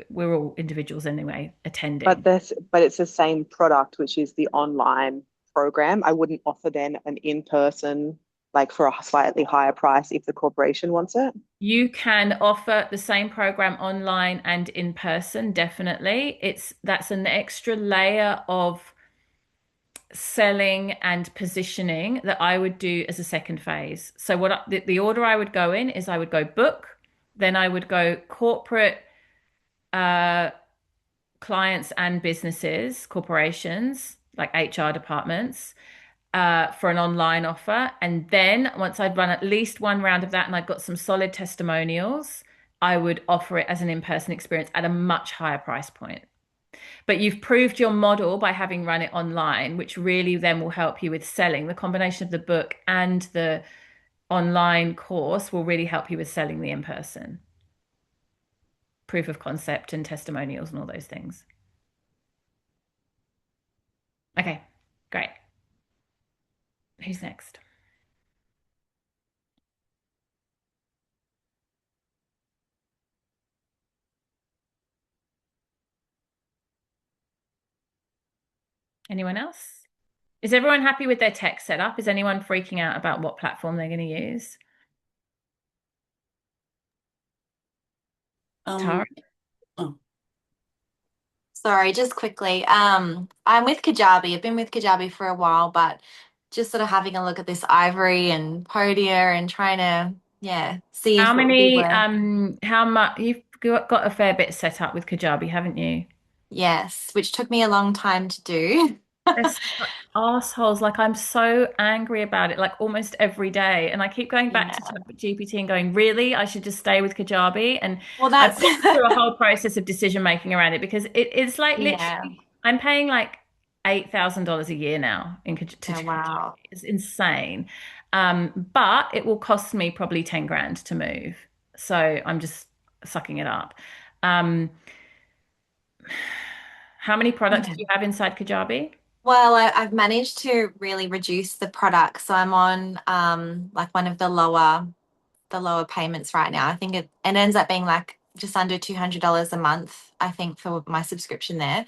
we're all individuals anyway attending. But it's the same product, which is the online program. I wouldn't offer then an in-person, like for a slightly higher price if the corporation wants it. You can offer the same program online and in person, definitely. That's an extra layer of selling and positioning that I would do as a second phase. So the order I would go in is I would go book, then I would go corporate uh, clients and businesses, corporations, like HR departments, for an online offer. And then once I'd run at least one round of that and I'd got some solid testimonials, I would offer it as an in-person experience at a much higher price point. But you've proved your model by having run it online, which really then will help you with selling. The combination of the book and the online course will really help you with selling the in-person. Proof of concept and testimonials and all those things. Okay, great. Who's next? Anyone else? Is everyone happy with their tech setup? Is anyone freaking out about what platform they're going to use? Tara? Oh, Sorry, just quickly. I'm with Kajabi. I've been with Kajabi for a while, but just sort of having a look at this Ivory and Podia and trying to, yeah, see if How it would be many, worth. how much, you've got a fair bit set up with Kajabi, haven't you? Yes, which took me a long time to do. They're such assholes. Like, I'm so angry about it, like almost every day. And I keep going back to Yeah. GPT and going, really? I should just stay with Kajabi. And Well, I've that's gone through a whole process of decision making around it because it's like yeah. literally, I'm paying like $8,000 a year now to Oh, Kajabi. wow. It's insane. But it will cost me probably 10 grand to move. So I'm just sucking it up. Um, how many products Yeah. do you have inside Kajabi? Well, I've managed to really reduce the product. So I'm on like one of the lower payments right now. I think it ends up being like just under $200 a month, I think, for my subscription there.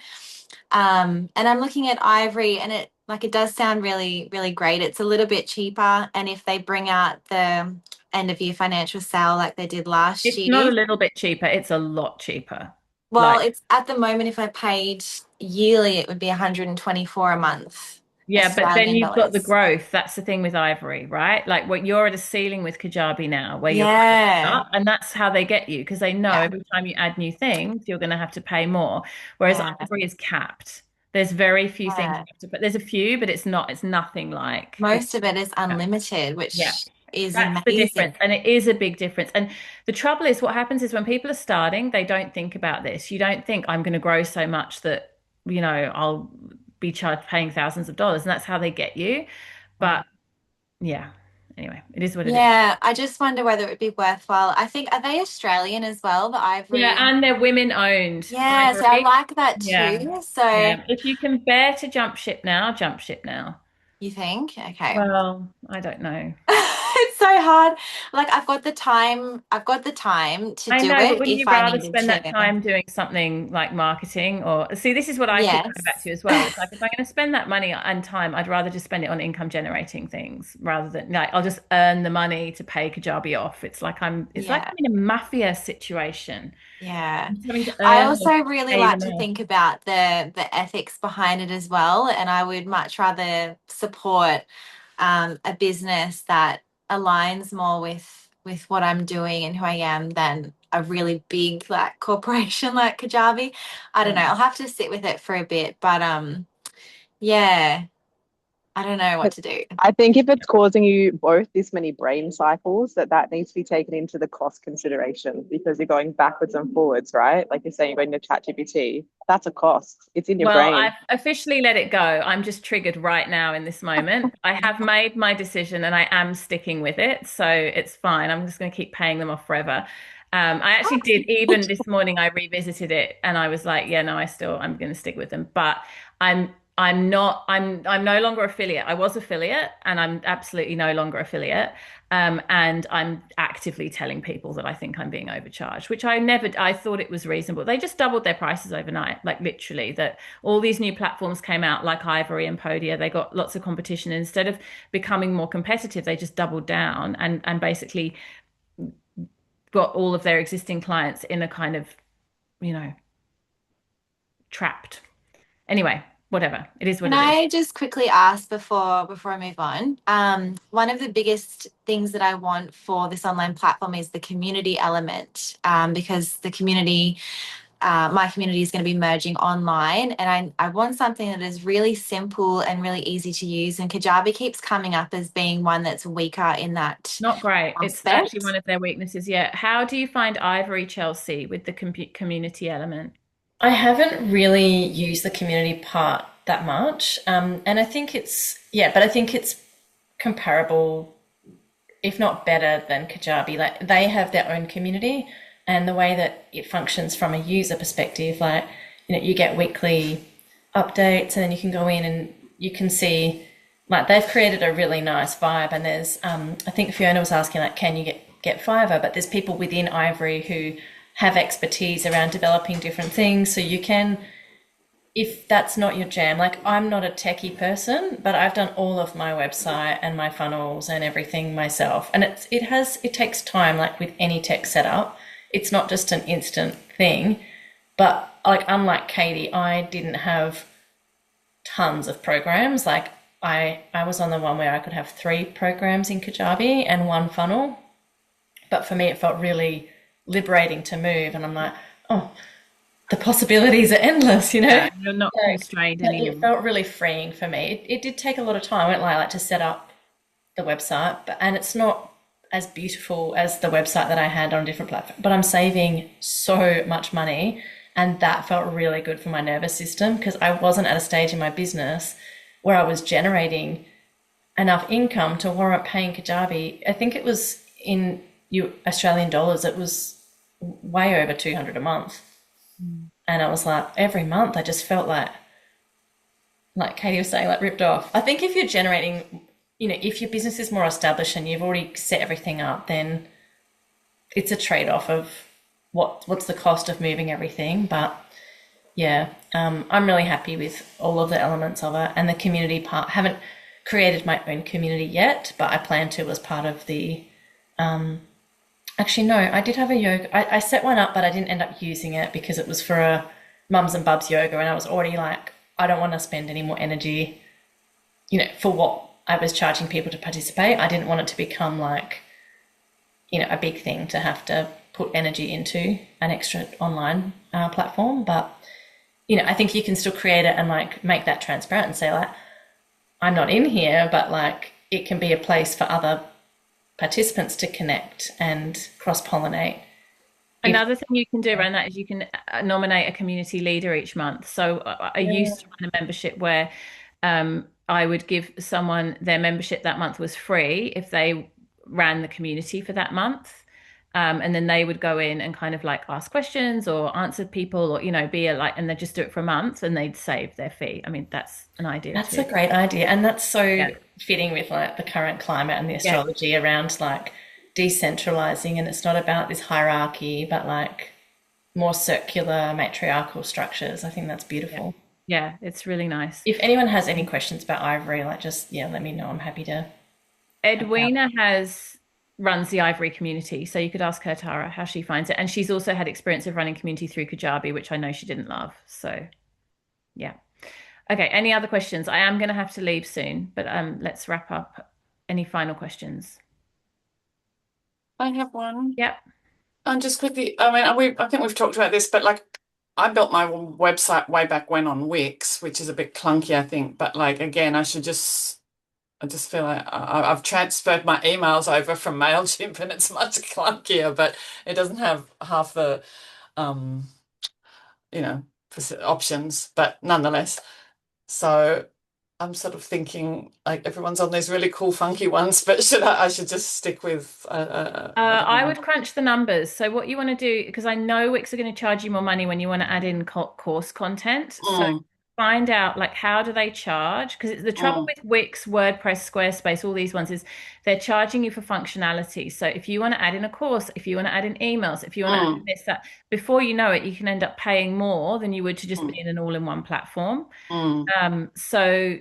And I'm looking at Ivory, and it does sound really, really great. It's a little bit cheaper, and if they bring out the end of year financial sale like they did last It's not a year, little bit cheaper, it's a lot cheaper. well, Like, it's at the moment, if I paid yearly, it would be 124 a month, yeah, but then Australian you've got the dollars. growth. That's the thing with Ivory, right? Like what you're at a ceiling with Kajabi now, where you're kind of Yeah, stuck, and that's how they get you because they know yeah, every time you add new things, you're going to have to pay more. Whereas yeah, Ivory is capped. There's very few things you yeah. have to, but there's a few, but it's nothing like it's Most of it is capped. unlimited, Yeah. which is That's the amazing. difference. And it is a big difference. And the trouble is, what happens is when people are starting, they don't think about this. You don't think I'm going to grow so much that, I'll be charged paying thousands of dollars. And that's how they get you. But yeah, anyway, it is what it is. Yeah, I just wonder whether it would be worthwhile. I think, are they Australian as well, the Yeah. Ivory? And they're women owned. Yeah, so I Ivory. like that Yeah. too. So Yeah. If you can bear to jump ship now, jump ship now. you think? Okay. Well, I don't know. It's so hard. Like I've got the time to I do know, but it wouldn't if you I rather needed spend that to. time doing something like marketing or see, this is what I keep coming back Yes. to as well. It's like if I'm going to spend that money and time, I'd rather just spend it on income generating things rather than like I'll just earn the money to pay Kajabi off. It's like Yeah. I'm in a mafia situation. Yeah. I'm just having to I earn also or really pay like them to off. think about the ethics behind it as well. And I would much rather support a business that aligns more with what I'm doing and who I am than a really big like corporation like Kajabi. I don't know. Yeah. I'll have to sit with it for a bit, but yeah, I don't know what to do. I think if it's causing you both this many brain cycles, that needs to be taken into the cost consideration because you're going backwards and forwards, right? Like you're saying, you're going to ChatGPT. That's a cost. It's in your Well, brain. I've officially let it go. I'm just triggered right now in this moment. I have made my decision and I am sticking with it. So it's fine. I'm just going to keep paying them off forever. I actually did, even this morning, I revisited it and I was like, yeah, no, I'm going to stick with them. But I'm no longer affiliate. I was affiliate and I'm absolutely no longer affiliate. And I'm actively telling people that I think I'm being overcharged, which I thought it was reasonable. They just doubled their prices overnight, like literally, that all these new platforms came out like Ivory and Podia. They got lots of competition. And instead of becoming more competitive, they just doubled down and basically got all of their existing clients in a kind of, you know, trapped. Anyway, whatever. It is what Can it is. I just quickly ask before I move on? One of the biggest things that I want for this online platform is the community element, because the community, my community is going to be merging online, and I want something that is really simple and really easy to use. And Kajabi keeps coming up as being one that's weaker in that Not great. It's actually aspect. one of their weaknesses. Yeah. How do you find Ivory, Chelsea, with the community element? I haven't really used the community part that much. And I think yeah, but I think it's comparable, if not better than Kajabi. Like they have their own community and the way that it functions from a user perspective, like, you get weekly updates and then you can go in and you can see, like, they've created a really nice vibe. And there's, I think Fiona was asking, like, can you get Fiverr? But there's people within Ivory who have expertise around developing different things. So you can, if that's not your jam, like I'm not a techie person, but I've done all of my website and my funnels and everything myself. And it takes time, like with any tech setup. It's not just an instant thing. But like unlike Katie, I didn't have tons of programs. Like I was on the one where I could have 3 programs in Kajabi and 1 funnel. But for me, it felt really liberating to move. And I'm like, oh, the possibilities are endless, Yeah, you're not So constrained it anymore. felt really freeing for me. It did take a lot of time. I won't lie, like to set up the website, and it's not as beautiful as the website that I had on a different platform. But I'm saving so much money, and that felt really good for my nervous system because I wasn't at a stage in my business where I was generating enough income to warrant paying Kajabi. I think it was in Australian dollars, it was way over 200 a month. And I was like, every month I just felt like Katie was saying, like ripped off. I think if you're generating, if your business is more established and you've already set everything up, then it's a trade-off of what's the cost of moving everything. But yeah, I'm really happy with all of the elements of it and the community part. Haven't created my own community yet, but I plan to as part of the, actually, no, I did have a yoga. I set one up, but I didn't end up using it because it was for a mums and bubs yoga. And I was already like, I don't want to spend any more energy, for what I was charging people to participate. I didn't want it to become like, a big thing to have to put energy into an extra online platform. But, I think you can still create it and like make that transparent and say like, I'm not in here, but like it can be a place for other participants to connect and cross-pollinate. Another thing you can do around that is you can nominate a community leader each month. So I used to run a membership where I would give someone their membership that month was free if they ran the community for that month. And then they would go in and kind of like ask questions or answer people or, and they'd just do it for a month and they'd save their fee. I mean, that's an idea. That's a great idea. And that's so fitting with like the current climate and the astrology around like decentralizing. And it's not about this hierarchy, but like more circular matriarchal structures. I think that's beautiful. Yeah, it's really nice. If anyone has any questions about Ivory, like just, let me know. I'm happy to. Edwina runs the Ivory community. So you could ask her, Tara, how she finds it. And she's also had experience of running community through Kajabi, which I know she didn't love. So yeah. Okay. Any other questions? I am going to have to leave soon, but let's wrap up. Any final questions? I have one. Yep. And just quickly, I think we've talked about this, but like I built my website way back when on Wix, which is a bit clunky, I think. But like, again, I just feel like I've transferred my emails over from MailChimp and it's much clunkier, but it doesn't have half the, options, but nonetheless. So I'm sort of thinking like everyone's on these really cool, funky ones, but I should just stick with. I would crunch the numbers. So what you want to do, because I know Wix are going to charge you more money when you want to add in course content. So find out like how do they charge, because the trouble with Wix, WordPress, Squarespace, all these ones is they're charging you for functionality. So if you want to add in a course, if you want to add in emails, if you want to add in this, that, before you know it, you can end up paying more than you would to just be in an all-in-one platform. So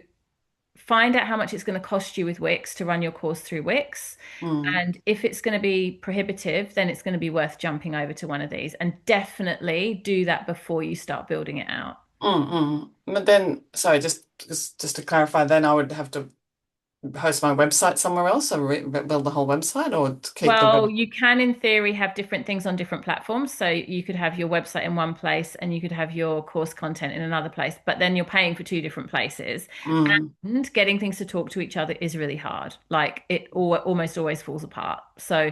find out how much it's going to cost you with Wix to run your course through Wix. And if it's going to be prohibitive, then it's going to be worth jumping over to one of these, and definitely do that before you start building it out. But then, sorry, just to clarify, then I would have to host my website somewhere else or build the whole website, or keep you can in theory have different things on different platforms. So you could have your website in one place and you could have your course content in another place, but then you're paying for two different places. And getting things to talk to each other is really hard. Like it almost always falls apart. So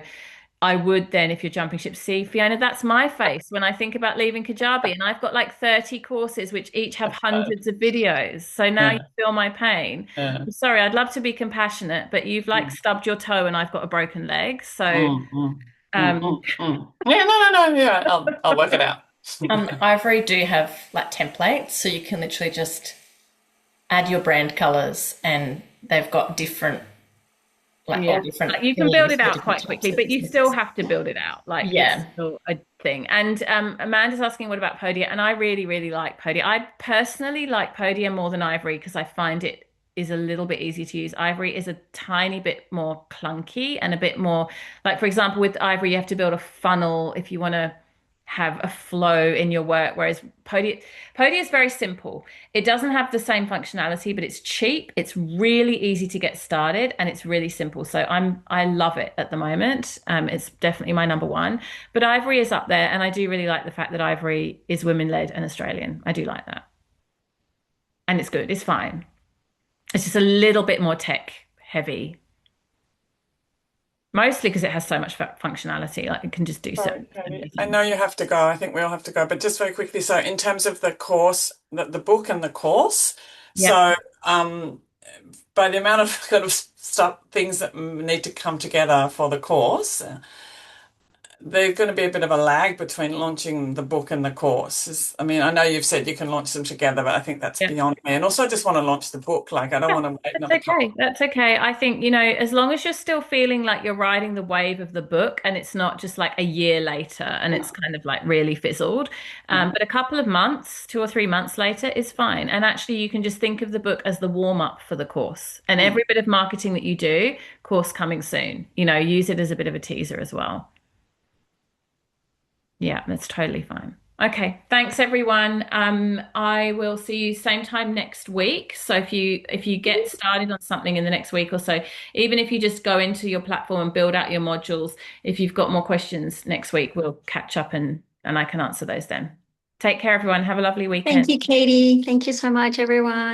I would then, if you're jumping ship, see, Fiona, that's my face when I think about leaving Kajabi, and I've got like 30 courses which each have hundreds of videos. So now you feel my pain. I'm sorry, I'd love to be compassionate, but you've like stubbed your toe and I've got a broken leg. So yeah, no, yeah, I'll work it out. Ivory do have like templates, so you can literally just add your brand colors and they've got different all different. Like you can build it out quite quickly, but you still have to build it out. Like it's still a thing. And Amanda's asking, what about Podia? And I really, really like Podia. I personally like Podia more than Ivory because I find it is a little bit easier to use. Ivory is a tiny bit more clunky and a bit more, like, for example, with Ivory, you have to build a funnel if you want to have a flow in your work, whereas Podia is very simple. It doesn't have the same functionality, but it's cheap, it's really easy to get started, and it's really simple. So I love it at the moment. It's definitely my number one, but Ivory is up there, and I do really like the fact that Ivory is women-led and Australian. I do like that, and it's good, it's fine. It's just a little bit more tech heavy, mostly because it has so much functionality. Like it can just do so. I know you have to go. I think we all have to go, but just very quickly. So in terms of the course, the book and the course, so by the amount of kind of stuff, things that need to come together for the course. There's going to be a bit of a lag between launching the book and the course. I mean, I know you've said you can launch them together, but I think that's beyond me. And also, I just want to launch the book. Like, I don't want to wait another couple. That's okay. I think, as long as you're still feeling like you're riding the wave of the book and it's not just like a year later and it's kind of like really fizzled, but a couple of months, 2 or 3 months later is fine. And actually, you can just think of the book as the warm up for the course. And every bit of marketing that you do, course coming soon, use it as a bit of a teaser as well. Yeah, that's totally fine. Okay, thanks everyone. I will see you same time next week. So if you get started on something in the next week or so, even if you just go into your platform and build out your modules, if you've got more questions next week, we'll catch up and I can answer those then. Take care, everyone. Have a lovely weekend. Thank you, Katie. Thank you so much, everyone.